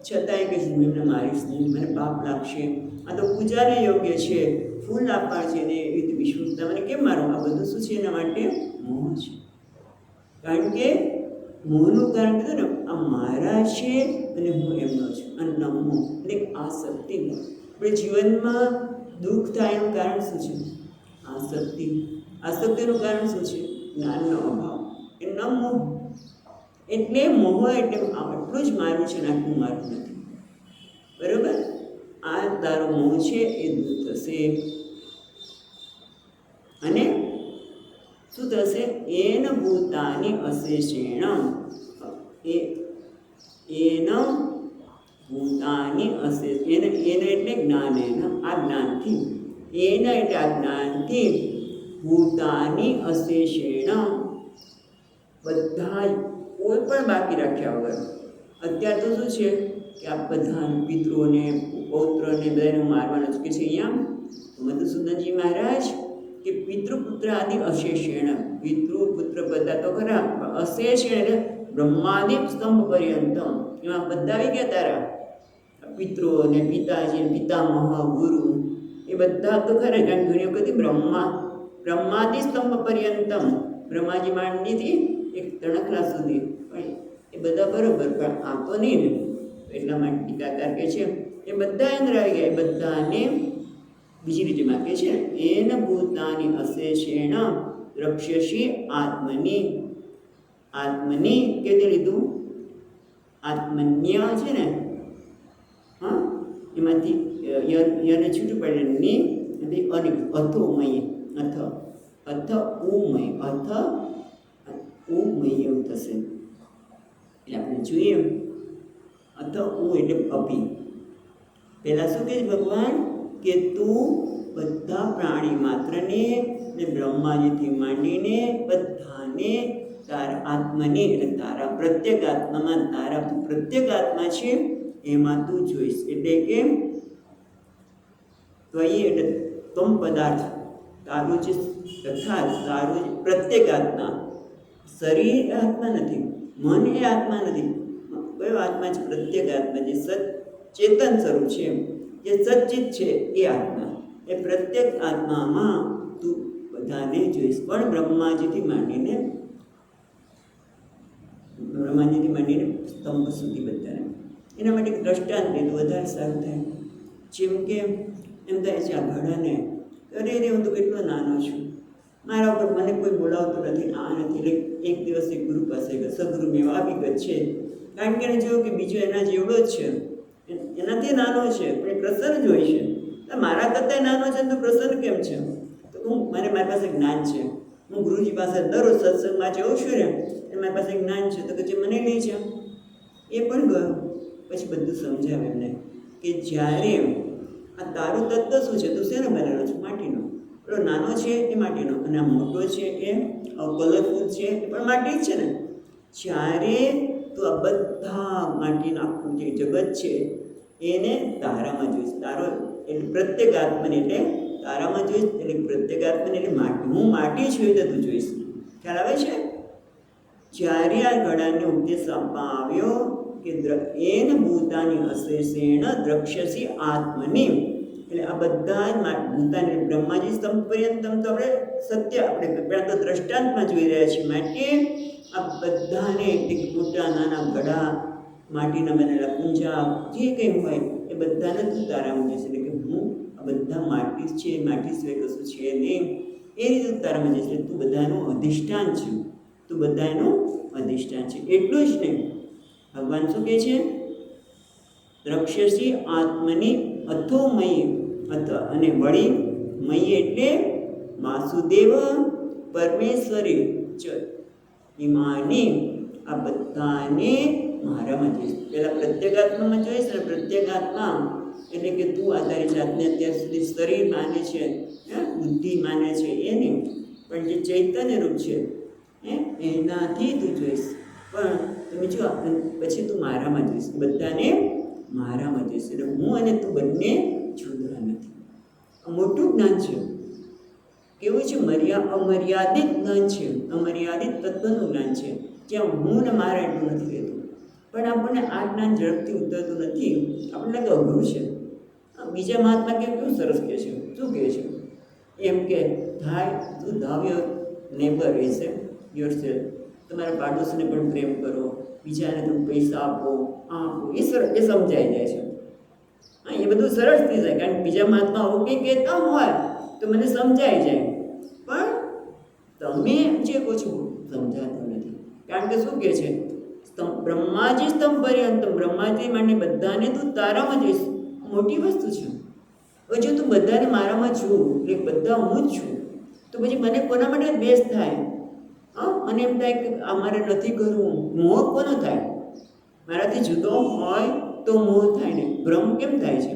છતાંય કે હું એમને મારીશ નહીં, મને પાપ લાગશે. આ તો પૂજાને યોગ્ય છે, ફૂલ આપવા છે ને એ રીતે વિષ્ણુ મને કેમ મારું? આ બધું શું છે? એના માટે મોહ છે. કારણ કે મોહનું કારણ કીધું ને, આ મારા છે અને હું એમનો છું. અને નમો એટલે આસક્તિ. આપણે જીવનમાં દુઃખ થાય એનું કારણ શું છે? આસક્તિ. આસક્તિનું કારણ શું છે? જ્ઞાનનો અભાવ. એ ન મોહ. એટલે મોહ એટલે આટલું જ મારું છે ને આટલું મારું નથી. બરાબર? આ તારો મોહ છે એ દૂર થશે. અને શું થશે? એન ભૂતાની અશેષેણ, એન ભૂતાની અશેષ, એન એટલે જ્ઞાન, આ જ્ઞાનથી, એન એટલે આ જ્ઞાનથી, ભૂતાની અશેષેણ બધા, કોઈ પણ બાકી રાખ્યા વગર. અત્યારે તો શું છે કે આ બધા પિતૃઓને, પૌત્રને બધાને મારવાના છે. કે છે અહીંયા મધુસૂદનજી મહારાજ કે પિતૃપુત્ર આદિ અશેષેણ, પિતૃ પુત્ર બધા તો ખરા, અશેષેણ એટલે બ્રહ્માદિ સ્તંભ પર્યંતમ, એમાં બધા આવી ગયા તારા પિતૃ ને પિતાજી, પિતામહ, ગુરુ, એ બધા તો ખરા. કારણ ઘણી વખત બ્રહ્માદિ સ્તંભ પર્યંતમ, બ્રહ્માજી માંડીથી એક તણખલા સુધી, પણ એ બધા બરોબર, પણ આ તો નહીં ને. એટલા માટે ટીકાકાર કહે છે એ બધા અંદર આવી ગયા. એ બધાને બીજી રીતે માં કહે છે, એન ભૂતાની અશેષેણ રક્ષ્યસી આત્મની. આત્મની કેથી લીધું? આત્મન્ય છે ને, હા, એમાંથી યને છૂટું પડે, ની એટલે અનિક, અથોમય, અથ ઉમય, ઉમય એવું થશે. એટલે આપણે જોઈએ, અથ ઉ એટલે અભી. પહેલાં શું કહે છે ભગવાન કે તું બધા પ્રાણી માત્રને ને બ્રહ્માજીથી માંડીને બધાને તારા આત્માને, એટલે તારા પ્રત્યેક આત્મામાં, તારા પ્રત્યેક આત્મા છે એમાં તું જોઈશ. એટલે કે તો એટલે તમ પદાર્થ, તારું જે તથા તારું પ્રત્યેક આત્મા, શરીર આત્મા નથી, મન એ આત્મા નથી. કયો આત્મા છે? પ્રત્યેક આત્મા, જે ચેતન સ્વરૂપ છે, જે સચ્ચિત છે એ આત્મા. એ પ્રત્યેક આત્મામાં તું બધાને જોઈશ. પણ બ્રહ્માજીથી માંડીને સ્તંભ સુધી બધાને. એના માટે દ્રષ્ટાંત લીધું વધારે સારું થાય. જેમ કે એમ થાય છે આ ઘડાને, અરે હું તો કેટલો નાનો છું, મારા ઉપર મને કોઈ બોલાવતું નથી, આ નથી. એટલે એક દિવસ એક ગુરુ પાસે ગયો, સદગુરુ મેં આવી ગયો છે. કારણ કે એને જોયું કે બીજો એના જેવડો જ છે, એનાથી નાનો છે પણ એ પ્રસન્ન જ હોય છે. મારા કરતાં નાનો છે તો પ્રસન્ન કેમ છે? તો મારી પાસે જ્ઞાન છે, હું ગુરુજી પાસે દરરોજ સત્સંગમાં જઉં છું ને, એ મારી પાસે જ્ઞાન છે. તો કે મને નહીં છે. એ પણ ગયો. પછી બધું સમજાવે એમને કે જ્યારે આ તારું તત્વ શું છે? તું શેનો બનેલો છે? માટીનો. પેલો નાનો છે એ માટીનો, અને આ મોટો છે એ કલરફુલ છે એ પણ માટી જ છે ને. જ્યારે તું આ બધા માટીના આખું જે જગત છે એને તારામાં જોઈશ. તારો એટલે પ્રત્યેક આત્માને, એટલે તારામાં જોઈશ. એટલે પ્રત્યેક આત્માને એટલે માટી, હું માટી છું એટલે તું જોઈશ. ખ્યાલ આવે છે? જ્યારે આ ઘડાને ઉપદેશ આપવામાં આવ્યો કે એન ભૂતાની અશેષેણ દ્રક્ષ્યસી આત્મની, એટલે આ બધા જ ભૂતાની બ્રહ્માજી સ્તંભ પર્યંતમ તો આપણે સત્ય, આપણે પહેલાં તો દ્રષ્ટાંતમાં જોઈ રહ્યા છીએ. માટે આ બધાને મોટા નાના ઘડા, માટીના બનેલા પૂંજા, જે કંઈ હોય એ બધાને તું તારામાં જઈશ. એટલે કે હું આ બધા માટી છે, માટી સિવાય કશું છે નહીં, એ રીતે તું તારામાં જઈશ. એટલે તું બધાનું અધિષ્ઠાન છે, તું બધાનું અધિષ્ઠાન છે. એટલું જ નહીં, ભગવાન શું કહે છે દ્રક્ષ્યસી આત્મની અથોમયી અથ અને વળી મયી એટલે વાસુદેવ પરમેશ્વરી ચ ઇમાની આ બધાને મારામાં જોઈશ. પહેલાં પ્રત્યેગાત્મામાં જોઈશ ને પ્રત્યેગાત્મા એટલે કે તું આ તારી જાતને અત્યાર સુધી શરીર માને છે, બુદ્ધિ માને છે એ નહીં, પણ જે ચૈતન્ય રૂપ છે એનાથી તું જોઈશ. પણ તમે જો પછી તું મારામાં જોઈશ, બધાને મારામાં જોઈશ. એટલે હું અને તું બંને જુદા નથી. આ મોટું જ્ઞાન છે. કેવું છે? અમર્યાદિત જ્ઞાન છે, અમર્યાદિત તત્વનું જ્ઞાન છે, જ્યાં હું ને મારા એટલું નથી રહેતું. પણ આપણને આ જ્ઞાન ઝડપથી ઉતરતું નથી, આપણને તો અઘરું છે. બીજા મહાત્મા કેવું સરસ કહે છે, શું કહે છે? એમ કે તું ધાવ યોર નેબર વિશે યોર સેલ્ફ, તમારા પાડોશીને પણ પ્રેમ કરો, બીજાને તમે પૈસા આપો, એ સમજાઈ જાય છે. હા, એ બધું સરસ થઈ જાય, કારણ કે બીજા મહાત્મા આવું કંઈ કહેતા હોય તો મને સમજાઈ જાય. પણ તમે જે કહો છો સમજાતું નથી. કારણ કે શું કહે છે? બ્રહ્માજી સ્તંભ પર્યંતમ, બ્રહ્માજી માટે બધાને તું તારામાં જઈશ. મોટી વસ્તુ છે. હવે જો તું બધાને મારામાં છું, એટલે બધા હું જ છું, તો પછી મને કોના માટે બેસ થાય? મને એમ થાય કે આ મારે નથી કરવું. મોહ કોનો થાય? મારાથી જુદો હોય તો મોહ થાય ને. ભ્રમ કેમ થાય છે?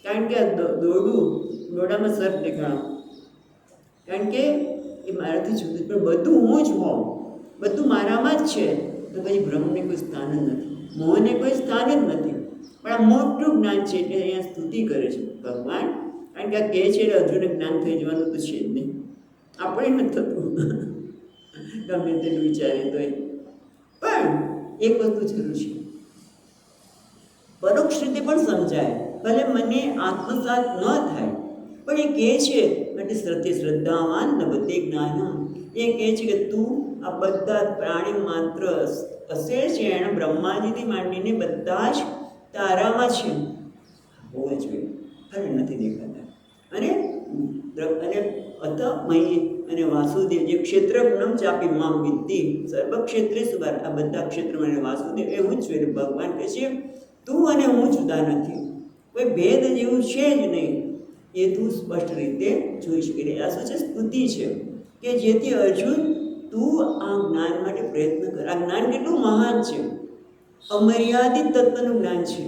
કારણ કે આ દોડામાં સર્પ દેખાણો, કારણ કે એ મારાથી જુદું, પણ બધું હું જ હોઉં, બધું મારામાં જ છે, તો પછી ભ્રમને કોઈ સ્થાન જ નથી, મોહને કોઈ સ્થાન જ નથી. પણ આ મોટું જ્ઞાન છે એટલે અહીંયા સ્તુતિ કરે છે ભગવાન. કારણ કે આ કહે છે એટલે અર્જુનને જ્ઞાન થઈ જવાનું તો છે જ નહીં, આપણે નથી થતું ગમે તેનું વિચારે તો. પણ એક વસ્તુ જરૂર છે, પરોક્ષ રીતે પણ સમજાય, ભલે મને આત્મસાત ન થાય, પણ એ કહે છે માટે શ્રદ્ધાવાન નભતે જ્ઞાન. એ કહે છે કે તું આ બધા પ્રાણી માત્ર અશેષ છે, એણે બ્રહ્માજીથી માંડીને બધા જ તારામાં છે, હોવા જોઈએ, અને નથી દેખાતા. અને અથમયી અને વાસુદેવ જે ક્ષેત્રજ્ઞમ ચાપી મામ વિદ્ધિ સર્વ ક્ષેત્રે સુબાર, આ બધા ક્ષેત્રમાં અને વાસુદેવ એ હું જ છું. એટલે ભગવાન કહે છે તું અને હું જુદા નથી, કોઈ ભેદ જેવું છે જ નહીં. એ તું સ્પષ્ટ રીતે જોઈ શકે. આ શું છે? સ્તુતિ છે કે જેથી અર્જુન તું આ જ્ઞાન માટે પ્રયત્ન કર. આ જ્ઞાન કેટલું મહાન છે, અમર્યાદિત તત્વનું જ્ઞાન છે,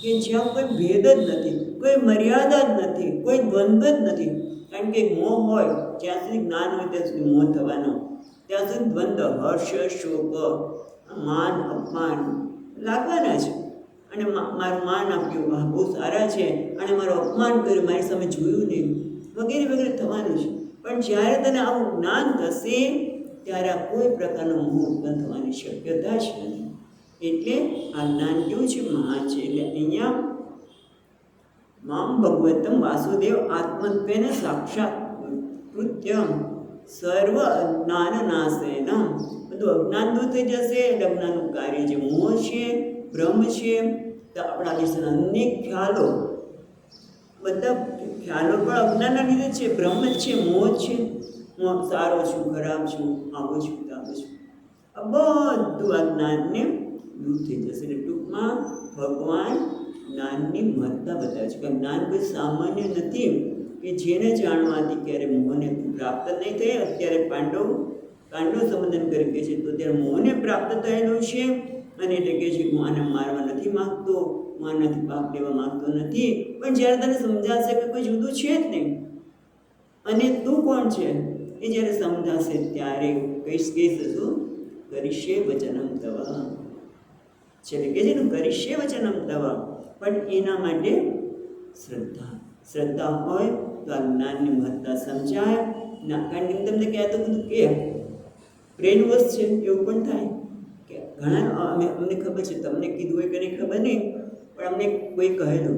કે જ્યાં કોઈ ભેદ જ નથી, કોઈ મર્યાદા જ નથી, કોઈ દ્વંદ્વ જ નથી. કારણ કે મોહ હોય જ્યાં સુધી જ્ઞાન હોય ત્યાં સુધી મોહ થવાનો, ત્યાં સુધી દ્વંદ્વ, હર્ષ, શોક, માન, અપમાન લાગવાના છે. અને મારું માન આપ્યું, આ બહુ સારા છે, અને મારું અપમાન કર્યું, મારી સામે જોયું નહીં, વગેરે વગેરે થવાનું છે. પણ જ્યારે તને આવું જ્ઞાન થશે ત્યારે આ કોઈ પ્રકારનો મોહ ઉત્પન્ન થવાની શક્યતા જ નથી. એટલે આ જ્ઞાન કેવું છે? મહાન છે. એટલે અહીંયા મામ ભગવતમ વાસુદેવ આત્મત્વેન સાક્ષાત કૃત્યમ સર્વ અજ્ઞાન નાશેન. બધું અજ્ઞાન દૂર થઈ જશે. એટલે અજ્ઞાનનું કાર્ય જે મોહ છે, ભ્રમ છે, તો આપણા દેશના અનેક ખ્યાલો, બધા ખ્યાલો પણ અજ્ઞાનના લીધે છે, ભ્રમ જ છે, મોહ છે. હું સારો છું, ખરાબ છું, આવો છું, આવો છું, આ બધું આ જ્ઞાનને દૂર થઈ જશે. એટલે ટૂંકમાં ભગવાન જ્ઞાનની મહત્તા બતાવે છે કે જ્ઞાન કોઈ સામાન્ય નથી કે જેને જાણવાથી ક્યારે મોહને પ્રાપ્ત નહીં થાય. અત્યારે પાંડવ સંબોધન કરી કહે છે તો ત્યારે મોહને પ્રાપ્ત થયેલું છે, અને એટલે કહે છે હું આને મારવા નથી માગતો, હું આનાથી પાપ લેવા માગતો નથી. પણ જ્યારે તને સમજાશે કે કોઈ જુદું છે જ નહીં અને તું કોણ છે, એ જ્યારે સમજાશે ત્યારે કહીશ શું કરીશે વચનમ તવ. છેલ્લે કહે છે ને કરીશે વચનમ તવ. પણ એના માટે શ્રદ્ધા હોય તો આ જ્ઞાનની મહત્તા સમજાય. કારણ કે તમને કહે તો બધું કે બ્રેન વોશ છે એવું પણ થાય કે ઘણા અમને ખબર છે, તમને કીધું હોય કે નહીં ખબર નહીં, પણ અમને કોઈ કહેલું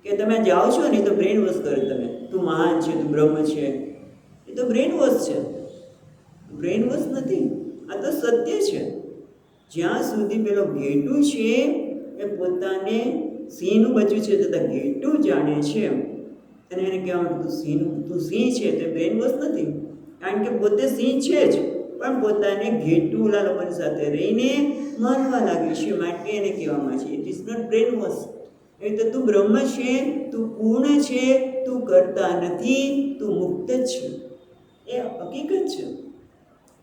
કે તમે જાઓ છો ને તો બ્રેન વોશ કરે, તમે તું મહાન છે, તું બ્રહ્મ છે, એ તો બ્રેન વોશ છે, બ્રેન વોશ નથી. આ તો સત્ય છે. જ્યાં સુધી પેલો ઘેટું છે એ પોતાને સિંહનું બચ્યું છે છતાં ઘેટું જાણે છે, અને એને કહેવાનું તું સિંહ છે, તે બ્રેન વોશ નથી. કારણ કે પોતે સિંહ છે જ, પણ પોતાને ઘેટું ઓલા લોકોની સાથે રહીને માનવા લાગે છે. માટે એને કહેવામાં છે it is not brainwash. એટલે તું બ્રહ્મ છે, તું પૂર્ણ છે, તું કરતા નથી, તું મુક્ત જ છે. એ હકીકત છે.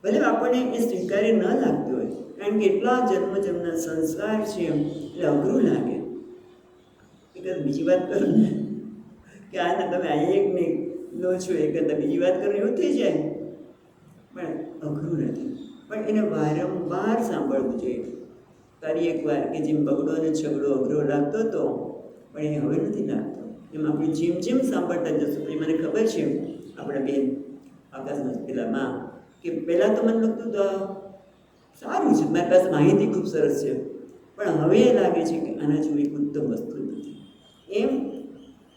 ભલે આપણને એ સ્વીકાર્ય ન લાગતું હોય, કારણ કે એટલા જન્મના સંસ્કાર છે એટલે અઘરું લાગે. બીજી વાત કરું ને કે આના તમે આ એક ને લો છો એ કરતાં બીજી વાત કરો એવું થઈ જાય, પણ અઘરું નથી. પણ એને વારંવાર સાંભળવું જોઈએ. તારી એક વાર કે જેમ બગડો અને છગડો અઘરો લાગતો હતો, પણ એ હવે નથી લાગતો. એમ આપણે જેમ જેમ સાંભળતા જશું પછી મને ખબર છે આપણા બેન આકાશમાં પેલામાં કે પહેલાં તો મને લાગતું તો સારું છે, મારી પાસે માહિતી ખૂબ સરસ છે, પણ હવે એ લાગે છે કે આના જેવી એક ઉત્તમ વસ્તુ નથી. એમ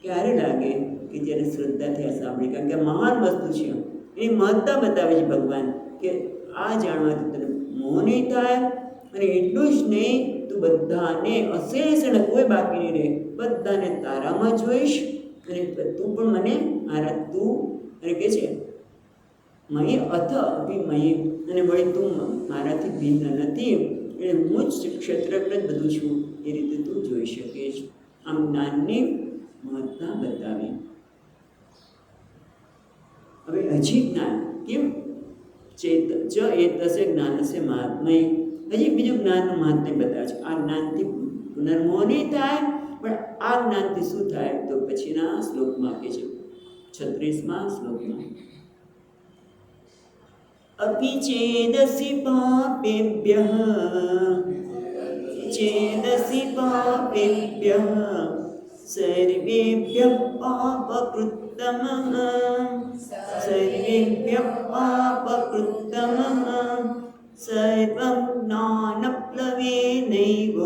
ક્યારે લાગે કે જ્યારે શ્રદ્ધાથી આ સાંભળી, કારણ કે મહાન વસ્તુ છે. એની મહત્તા બતાવે છે ભગવાન કે આ જાણવાથી તને મોહ નહીં થાય, અને એટલું જ નહીં તું બધાને અશેષ અને કોઈ બાકી નહીં રહે, બધાને તારામાં જોઈશ, અને તું પણ મને મારા તું અને કે છે મય અથ અભિમય, અને વળી તું મારાથી ભિન્ન નથી, એટલે હું જ ક્ષેત્રજ્ઞ જ બધું છું એ રીતે તું જોઈ શકીશ. આમ જ્ઞાનની મહત્તા બતાવી. હવે હજી જ્ઞાન કેમ ચ એતસે જ્ઞાનસે મહાત્મય, હજી બીજું જ્ઞાનનું મહાત્મ્ય બતાવે છે. આ જ્ઞાનથી પુનર્મોહ નહીં થાય, પણ આ જ્ઞાનથી શું થાય તો પછીના શ્લોકમાં કહે છે 36મા શ્લોકમાં અપિ ચેદસી પાપેભ્યઃ સર્વેભ્યઃ પાપકૃત્તમઃ સર્વં જ્ઞાનપ્લવેનૈવ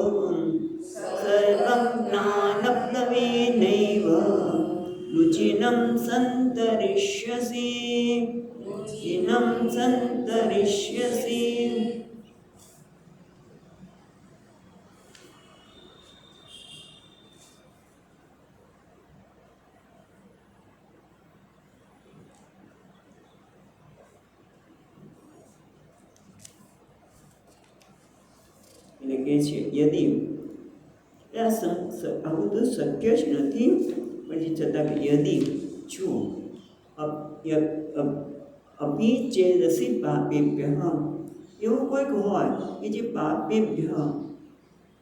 રુચિनं સંતરિષ્યસि. એટલે કહે છે યદિ આવું તો શક્ય જ નથી, પણ છતાં યદિ જો અપિ ચેદસી પાપેભ્યઃ, એવું કોઈક હોય કે જે પાપેભ્ય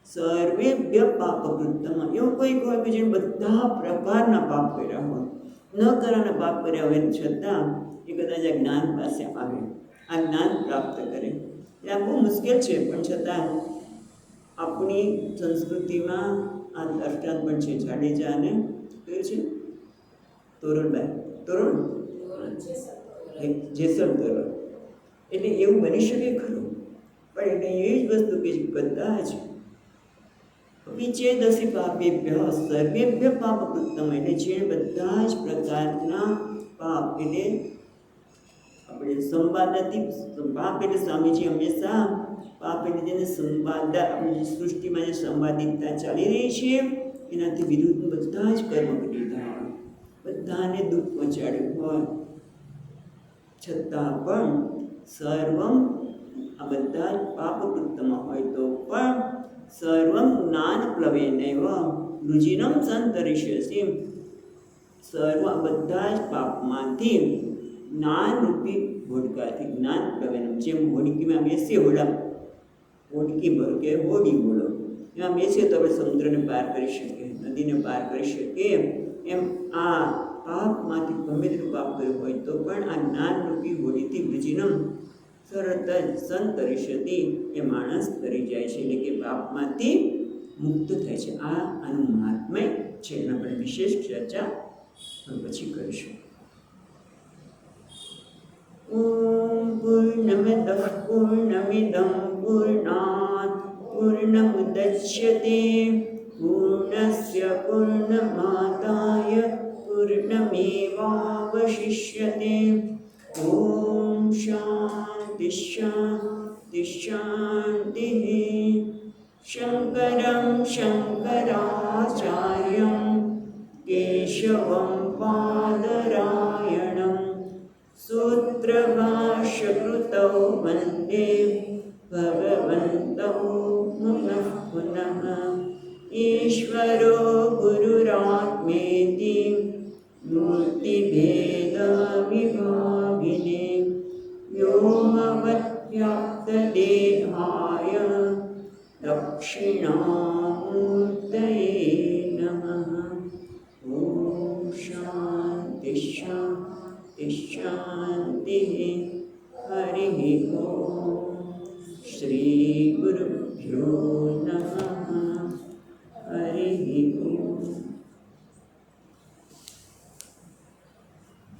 સર્વેભ્ય પાપકૃત્તમ, એવું કોઈક હોય કે જેને બધા પ્રકારના પાપ કર્યા હોય, ન કરવાના પાપ કર્યા હોય છતાં એ કદાચ આ જ્ઞાન પાસે આવે, આ જ્ઞાન પ્રાપ્ત કરે. એ આ બહુ મુશ્કેલ છે, પણ છતાં આપણી સંસ્કૃતિમાં આ દ્રષ્ટાંત પણ છે. જાડેજા અને કયું છે તોરણબાઈ જેસલ તોરણ. એટલે એવું બની શકે ખરું, પણ એટલે એ જ વસ્તુ કે બધા જ વિચેદસી પાપેભ્યઃ સર્વેભ્ય પાપકૃત્તમ, એટલે જે બધા જ પ્રકારના પાપ, એટલે આપણે સંવાદાથી પાપ એટલે સ્વામીજી હંમેશા પાપ એટલે જેને સંવાદ આપણી સૃષ્ટિમાં જે સંવાદિતતા ચાલી રહી છે એનાથી વિરુદ્ધ બધા જ કર્મ કરી દીધા હોય, બધાને દુઃખ પહોંચાડ્યું હોય, છતાં પણ સર્વમ આ બધા જ પાપકૃત્તમાં હોય તો પણ સર્વમ જ્ઞાન પ્લવેનૈવ રુજિનં સંતરિષ્યસિ, સર્વ બધા જ પાપમાંથી જ્ઞાનરૂપી હોડકાથી, જ્ઞાન પ્લવેનમ, જેમ હોડકીમાં બેસીએ હોડકી ભર કે હોડી બોલો એમાં બેસીએ તો આપણે સમુદ્રને પાર કરી શકીએ, નદીને પાર કરી શકીએ, એમ આ પાપમાંથી ગમે તેટલું પાપ કર્યું હોય તો પણ આ જ્ઞાનરૂપી હોડીથી વૃજિનમ તરત જ સંતરિષ્યતિ, એ માણસ તરી જાય છે, એટલે કે પાપમાંથી મુક્ત થાય છે. આનું મહાત્મ્ય છે, એના આપણે વિશેષ ચર્ચા પછી કરીશું. ઓમ પૂર્ણમદઃ પૂર્ણમિદં પૂર્ણાત પૂર્ણમુદચ્યતે પૂર્ણસ્ય પૂર્ણમાદાય પૂર્ણમેવાવશિષ્યતે. ઓમ શાંતિ શાંતિ શાંતિઃ. શંકરં શંકરાચાર્યં કેશવં પાદરાયણં સૂત્ર सूत्रभाष्यकृतौ वन्दे भगवन्तौ पुनः पुनः। ईश्वरो गुरुरात्मेति मूर्तिभेदविभागिने व्योमवद्व्याप्तदेहाय दक्षिणामूर्तये नमः। ॐ शान्ति शान्ति शान्तिः। हरिः ॐ। श्रीगुरुभ्यो नमः। हरिः ॐ।